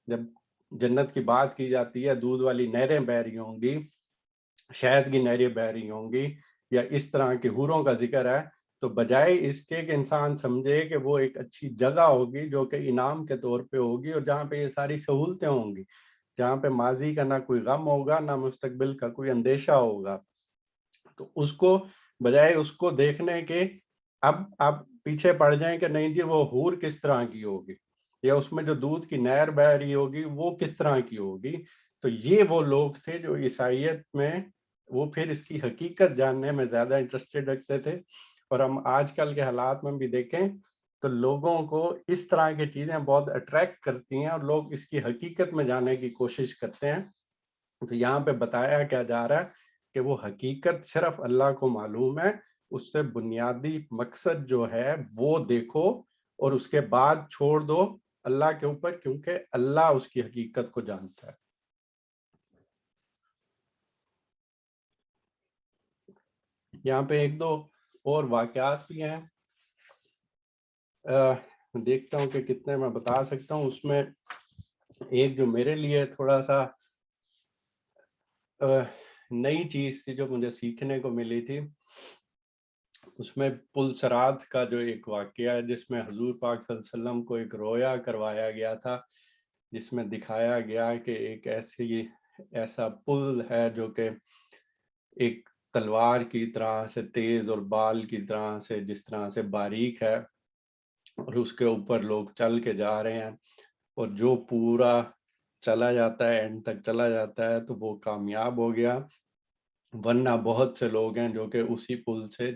جب جنت کی بات کی جاتی ہے، دودھ والی نہریں بہہ رہی ہوں گی، شہد کی نہریں بہہ رہی ہوں گی، یا اس طرح کے حوروں کا ذکر ہے، تو بجائے اس کے کہ انسان سمجھے کہ وہ ایک اچھی جگہ ہوگی جو کہ انعام کے طور پہ ہوگی، اور جہاں پہ یہ ساری سہولتیں ہوں گی، جہاں پہ ماضی کا نہ کوئی غم ہوگا نہ مستقبل کا کوئی اندیشہ ہوگا، تو اس کو بجائے اس کو دیکھنے کے اب آپ پیچھے پڑ جائیں کہ نہیں جی وہ حور کس طرح کی ہوگی، یا اس میں جو دودھ کی نہر بہ رہی ہوگی وہ کس طرح کی ہوگی. تو یہ وہ لوگ تھے جو عیسائیت میں وہ پھر اس کی حقیقت جاننے میں زیادہ انٹرسٹڈ رکھتے تھے. اور ہم آج کل کے حالات میں بھی دیکھیں تو لوگوں کو اس طرح کی چیزیں بہت اٹریکٹ کرتی ہیں، اور لوگ اس کی حقیقت میں جانے کی کوشش کرتے ہیں. تو یہاں پہ بتایا کیا جا رہا ہے کہ وہ حقیقت صرف اللہ کو معلوم ہے، اس سے بنیادی مقصد جو ہے وہ دیکھو، اور اس کے بعد چھوڑ دو اللہ کے اوپر، کیونکہ اللہ اس کی حقیقت کو جانتا ہے. یہاں پہ ایک دو اور واقعات بھی ہیں، دیکھتا ہوں کہ کتنے میں بتا سکتا ہوں. اس میں ایک جو میرے لیے تھوڑا سا نئی چیز تھی جو مجھے سیکھنے کو ملی تھی، اس میں پل صراط کا جو ایک واقعہ ہے جس میں حضور پاک صلی اللہ علیہ وسلم کو ایک رویا کروایا گیا تھا، جس میں دکھایا گیا کہ ایک ایسا پل ہے جو کہ ایک تلوار کی طرح سے تیز اور بال کی طرح سے جس طرح سے باریک ہے، اور اس کے اوپر لوگ چل کے جا رہے ہیں، اور جو پورا چلا جاتا ہے اینڈ تک چلا جاتا ہے تو وہ کامیاب ہو گیا، ورنہ بہت سے لوگ ہیں جو کہ اسی پل سے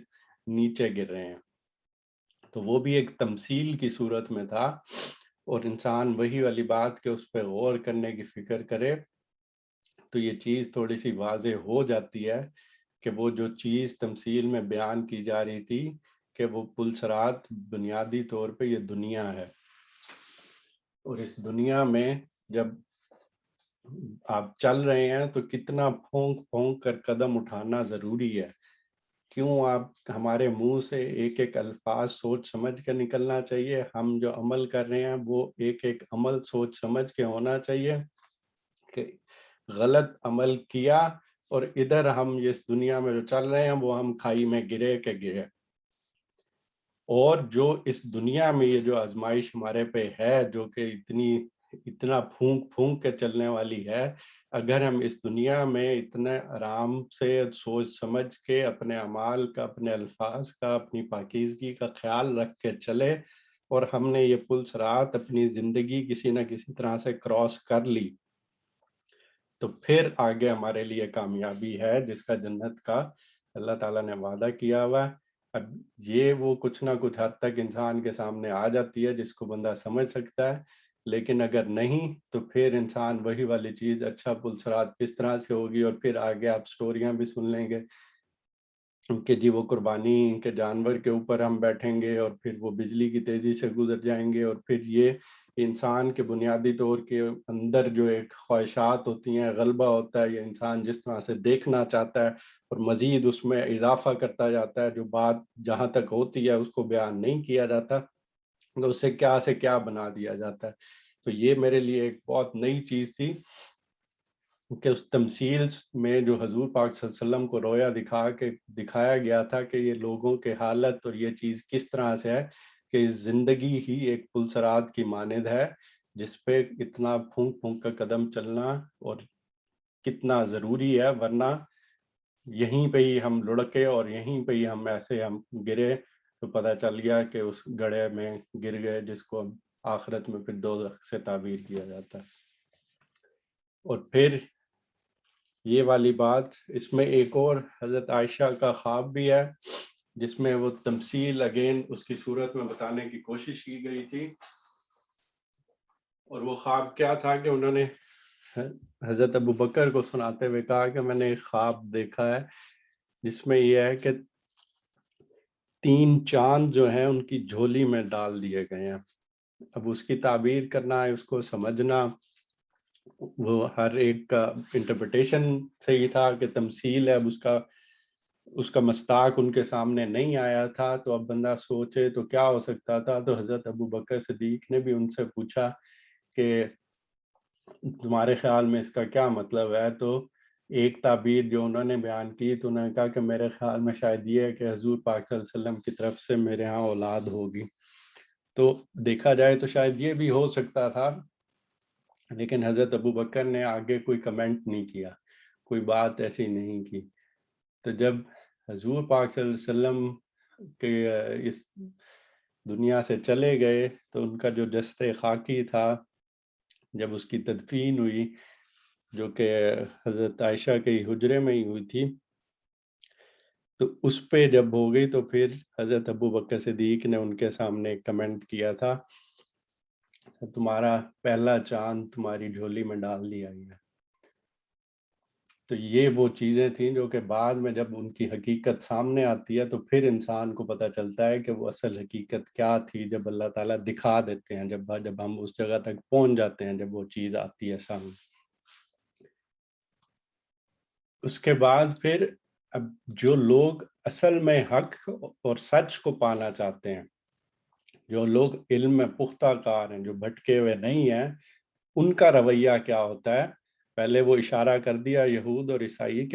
نیچے گر رہے ہیں. تو وہ بھی ایک تمثیل کی صورت میں تھا، اور انسان وہی والی بات کہ اس پہ غور کرنے کی فکر کرے تو یہ چیز تھوڑی سی واضح ہو جاتی ہے کہ وہ جو چیز تمثیل میں بیان کی جا رہی تھی کہ وہ پل صراط بنیادی طور پہ یہ دنیا ہے، اور اس دنیا میں جب آپ چل رہے ہیں تو کتنا پھونک پھونک کر قدم اٹھانا ضروری ہے. کیوں آپ ہمارے منہ سے ایک ایک الفاظ سوچ سمجھ کر نکلنا چاہیے، ہم جو عمل کر رہے ہیں وہ ایک ایک عمل سوچ سمجھ کے ہونا چاہیے کہ غلط عمل کیا اور ادھر ہم اس دنیا میں جو چل رہے ہیں وہ ہم کھائی میں گرے کے گرے. اور جو اس دنیا میں یہ جو آزمائش ہمارے پہ ہے جو کہ اتنا پھونک پھونک کے چلنے والی ہے، اگر ہم اس دنیا میں اتنے آرام سے سوچ سمجھ کے اپنے اعمال کا، اپنے الفاظ کا، اپنی پاکیزگی کا خیال رکھ کے چلے، اور ہم نے یہ پل صراط اپنی زندگی کسی نہ کسی طرح سے کراس کر لی، تو پھر آگے ہمارے لیے کامیابی ہے جس کا جنت کا اللہ تعالیٰ نے وعدہ کیا ہوا ہے. اب یہ وہ کچھ نہ کچھ حد تک انسان کے سامنے آ جاتی ہے جس کو بندہ سمجھ سکتا ہے، لیکن اگر نہیں تو پھر انسان وہی والی چیز اچھا پل صراط کس طرح سے ہوگی. اور پھر آگے آپ سٹوریاں بھی سن لیں گے کہ جی وہ قربانی کے جانور کے اوپر ہم بیٹھیں گے اور پھر وہ بجلی کی تیزی سے گزر جائیں گے، اور پھر یہ انسان کے بنیادی طور کے اندر جو ایک خواہشات ہوتی ہیں، غلبہ ہوتا ہے، یہ انسان جس طرح سے دیکھنا چاہتا ہے اور مزید اس میں اضافہ کرتا جاتا ہے، جو بات جہاں تک ہوتی ہے اس کو بیان نہیں کیا جاتا تو اسے کیا سے کیا بنا دیا جاتا ہے. تو یہ میرے لیے ایک بہت نئی چیز تھی کہ اس تمثیل میں جو حضور پاک صلی اللہ علیہ وسلم کو رویا دکھایا گیا تھا کہ یہ لوگوں کے حالت اور یہ چیز کس طرح سے ہے کہ زندگی ہی ایک پل صراط کی مانند ہے جس پہ اتنا پھونک پھونک کا قدم چلنا اور کتنا ضروری ہے، ورنہ یہیں پہ ہی ہم لڑکے اور یہیں پہ ہی ہم ایسے ہم گرے تو پتہ چل گیا کہ اس گڑھے میں گر گئے جس کو آخرت میں پھر دوزخ سے تعبیر کیا جاتا ہے. اور پھر یہ والی بات اس میں ایک اور حضرت عائشہ کا خواب بھی ہے جس میں وہ تمثیل اگین اس کی صورت میں بتانے کی کوشش کی گئی تھی. اور وہ خواب کیا تھا کہ انہوں نے حضرت ابو بکر کو سناتے ہوئے کہا کہ میں نے ایک خواب دیکھا ہے جس میں یہ ہے کہ 3 چاند جو ہیں ان کی جھولی میں ڈال دیے گئے ہیں. اب اس کی تعبیر کرنا ہے، اس کو سمجھنا، وہ ہر ایک کا انٹرپریٹیشن صحیح تھا کہ تمثیل ہے، اب اس کا مصداق ان کے سامنے نہیں آیا تھا، تو اب بندہ سوچے تو کیا ہو سکتا تھا. تو حضرت ابو بکر صدیق نے بھی ان سے پوچھا کہ تمہارے خیال میں اس کا کیا مطلب ہے. تو ایک تعبیر جو انہوں نے بیان کی تو انہوں نے کہا کہ میرے خیال میں شاید یہ ہے کہ حضور پاک صلی اللہ علیہ وسلم کی طرف سے میرے ہاں اولاد ہوگی. تو دیکھا جائے تو شاید یہ بھی ہو سکتا تھا، لیکن حضرت ابو بکر نے آگے کوئی کمنٹ نہیں کیا، کوئی بات ایسی نہیں کی. تو جب حضور پاک صلی اللہ علیہ وسلم کے اس دنیا سے چلے گئے تو ان کا جو جسد خاکی تھا، جب اس کی تدفین ہوئی جو کہ حضرت عائشہ کے حجرے میں ہی ہوئی تھی، تو اس پہ جب ہو گئی تو پھر حضرت ابو بکر صدیق نے ان کے سامنے کمنٹ کیا تھا، تمہارا پہلا چاند تمہاری جھولی میں ڈال دیا گیا. تو یہ وہ چیزیں تھیں جو کہ بعد میں جب ان کی حقیقت سامنے آتی ہے تو پھر انسان کو پتہ چلتا ہے کہ وہ اصل حقیقت کیا تھی، جب اللہ تعالیٰ دکھا دیتے ہیں، جب ہم اس جگہ تک پہنچ جاتے ہیں، جب وہ چیز آتی ہے سامنے. اس کے بعد پھر اب جو لوگ اصل میں حق اور سچ کو پانا چاہتے ہیں، جو لوگ علم میں پختہ کار ہیں، جو بھٹکے ہوئے نہیں ہیں، ان کا رویہ کیا ہوتا ہے. پہلے وہ اشارہ کر دیا یہود اور عیسائیت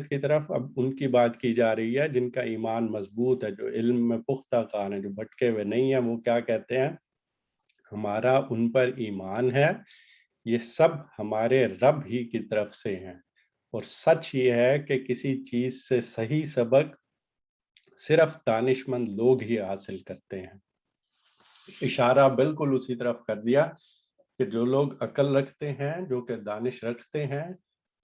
کی طرف، اب ان کی بات کی جا رہی ہے جن کا ایمان مضبوط ہے، جو علم میں پختہ کار ہیں، جو بھٹکے ہوئے نہیں ہیں. وہ کیا کہتے ہیں؟ ہمارا ان پر ایمان ہے، یہ سب ہمارے رب ہی کی طرف سے ہیں، اور سچ یہ ہے کہ کسی چیز سے صحیح سبق صرف دانش مند لوگ ہی حاصل کرتے ہیں. اشارہ بالکل اسی طرف کر دیا کہ جو لوگ عقل رکھتے ہیں، جو کہ دانش رکھتے ہیں،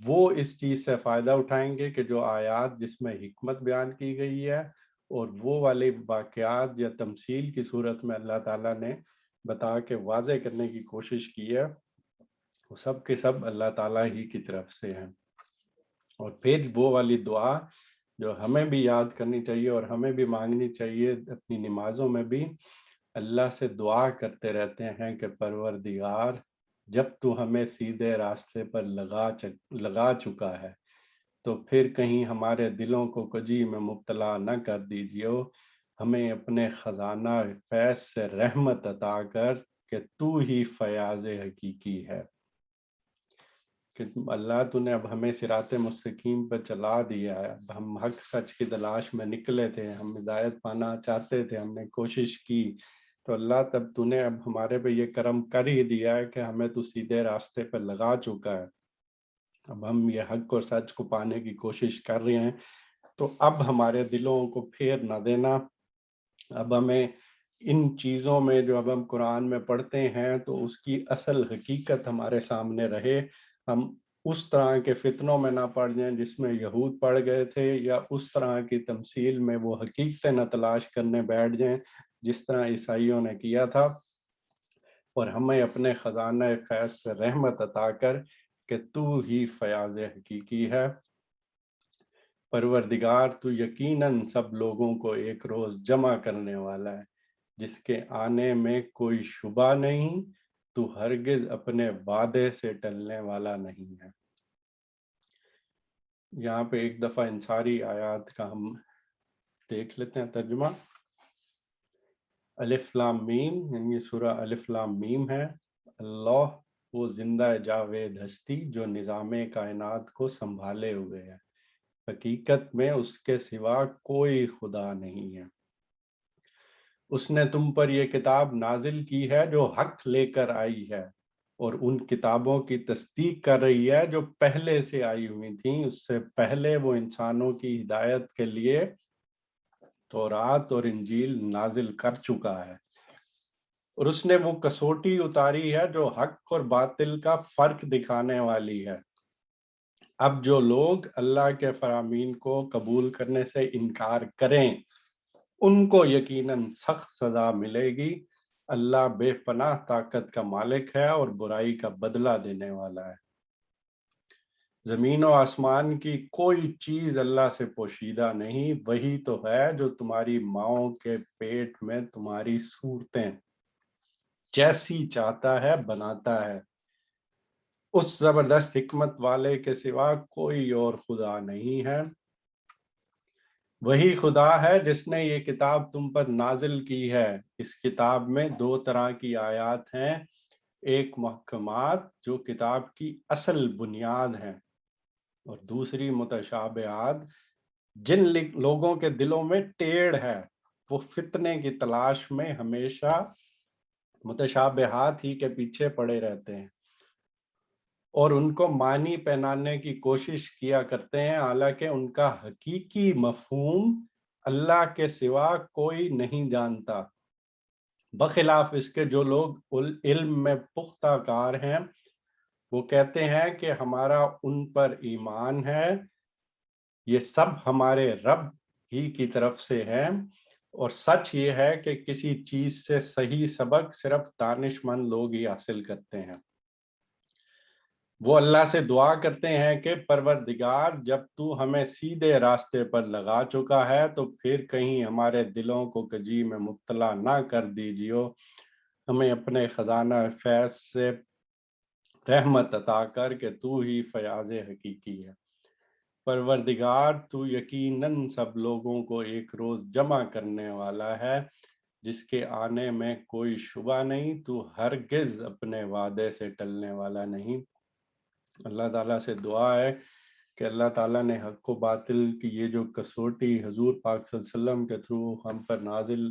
وہ اس چیز سے فائدہ اٹھائیں گے کہ جو آیات جس میں حکمت بیان کی گئی ہے اور وہ والے واقعات یا تمثیل کی صورت میں اللہ تعالیٰ نے بتا کے واضح کرنے کی کوشش کی ہے، وہ سب کے سب اللہ تعالیٰ ہی کی طرف سے ہیں. اور پھر وہ والی دعا جو ہمیں بھی یاد کرنی چاہیے اور ہمیں بھی مانگنی چاہیے اپنی نمازوں میں بھی، اللہ سے دعا کرتے رہتے ہیں کہ پروردگار جب تو ہمیں سیدھے راستے پر لگا چکا ہے تو پھر کہیں ہمارے دلوں کو کجی میں مبتلا نہ کر دیجیے، ہمیں اپنے خزانہ فیض سے رحمت عطا کر کہ تو ہی فیاض حقیقی ہے. کہ اللہ تو نے اب ہمیں صراط مستقیم پہ چلا دیا ہے، اب ہم حق سچ کی تلاش میں نکلے تھے، ہم ہدایت پانا چاہتے تھے، ہم نے کوشش کی، تو اللہ تب تو نے اب ہمارے پہ یہ کرم کر ہی دیا ہے کہ ہمیں تو سیدھے راستے پہ لگا چکا ہے. اب ہم یہ حق اور سچ کو پانے کی کوشش کر رہے ہیں، تو اب ہمارے دلوں کو پھیر نہ دینا. اب ہمیں ان چیزوں میں جو اب ہم قرآن میں پڑھتے ہیں تو اس کی اصل حقیقت ہمارے سامنے رہے، ہم اس طرح کے فتنوں میں نہ پڑ جائیں جس میں یہود پڑ گئے تھے، یا اس طرح کی تمثیل میں وہ حقیقتیں نہ تلاش کرنے بیٹھ جائیں جس طرح عیسائیوں نے کیا تھا. اور ہمیں اپنے خزانہ فیض سے رحمت عطا کر کہ تو ہی فیاض حقیقی ہے. پروردگار تو یقیناً سب لوگوں کو ایک روز جمع کرنے والا ہے جس کے آنے میں کوئی شبہ نہیں، تو ہرگز اپنے وعدے سے ٹلنے والا نہیں ہے. یہاں پہ ایک دفعہ ان ساری آیات کا ہم دیکھ لیتے ہیں ترجمہ. الف لام میم، یعنی سورہ الف لام میم ہے. اللہ وہ زندہ جاوید ہستی جو نظام کائنات کو سنبھالے ہوئے ہے، حقیقت میں اس کے سوا کوئی خدا نہیں ہے. اس نے تم پر یہ کتاب نازل کی ہے جو حق لے کر آئی ہے اور ان کتابوں کی تصدیق کر رہی ہے جو پہلے سے آئی ہوئی تھیں. اس سے پہلے وہ انسانوں کی ہدایت کے لیے تورات اور انجیل نازل کر چکا ہے، اور اس نے وہ کسوٹی اتاری ہے جو حق اور باطل کا فرق دکھانے والی ہے. اب جو لوگ اللہ کے فرامین کو قبول کرنے سے انکار کریں ان کو یقیناً سخت سزا ملے گی. اللہ بے پناہ طاقت کا مالک ہے اور برائی کا بدلہ دینے والا ہے. زمین و آسمان کی کوئی چیز اللہ سے پوشیدہ نہیں، وہی تو ہے جو تمہاری ماؤں کے پیٹ میں تمہاری صورتیں جیسی چاہتا ہے بناتا ہے، اس زبردست حکمت والے کے سوا کوئی اور خدا نہیں ہے۔ وہی خدا ہے جس نے یہ کتاب تم پر نازل کی ہے۔ اس کتاب میں دو طرح کی آیات ہیں، ایک محکمات جو کتاب کی اصل بنیاد ہیں، اور دوسری متشابہات جن لوگوں کے دلوں میں ٹیڑھ ہے، وہ فتنے کی تلاش میں ہمیشہ متشابہات ہی کے پیچھے پڑے رہتے ہیں اور ان کو معنی پہنانے کی کوشش کیا کرتے ہیں، حالانکہ ان کا حقیقی مفہوم اللہ کے سوا کوئی نہیں جانتا، بخلاف اس کے جو لوگ علم میں پختہ کار ہیں۔ وہ کہتے ہیں کہ ہمارا ان پر ایمان ہے، یہ سب ہمارے رب ہی کی طرف سے ہے، اور سچ یہ ہے کہ کسی چیز سے صحیح سبق صرف دانش مند لوگ ہی حاصل کرتے ہیں۔ وہ اللہ سے دعا کرتے ہیں کہ پروردگار، جب تو ہمیں سیدھے راستے پر لگا چکا ہے تو پھر کہیں ہمارے دلوں کو کجی میں مبتلا نہ کر دیجیو، ہمیں اپنے خزانہ فیض سے رحمت عطا کر کہ تو ہی فیاض حقیقی ہے۔ پروردگار، تو یقیناً سب لوگوں کو ایک روز جمع کرنے والا ہے جس کے آنے میں کوئی شبہ نہیں، تو ہرگز اپنے وعدے سے ٹلنے والا نہیں۔ اللہ تعالیٰ سے دعا ہے کہ اللہ تعالیٰ نے حق و باطل کی یہ جو کسوٹی حضور پاک صلی اللہ علیہ وسلم کے تھرو ہم پر نازل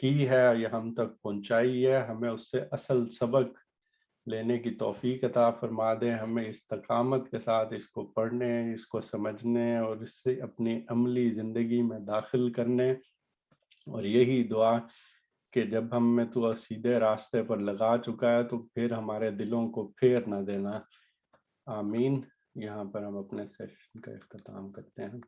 کی ہے یا ہم تک پہنچائی ہے، ہمیں اس سے اصل سبق لینے کی توفیق عطا فرما دیں، ہمیں استقامت کے ساتھ اس کو پڑھنے، اس کو سمجھنے اور اس سے اپنی عملی زندگی میں داخل کرنے، اور یہی دعا کہ جب ہم میں تو سیدھے راستے پر لگا چکا ہے تو پھر ہمارے دلوں کو پھیر نہ دینا۔ آمین۔ یہاں پر ہم اپنے سیشن کا اختتام کرتے ہیں۔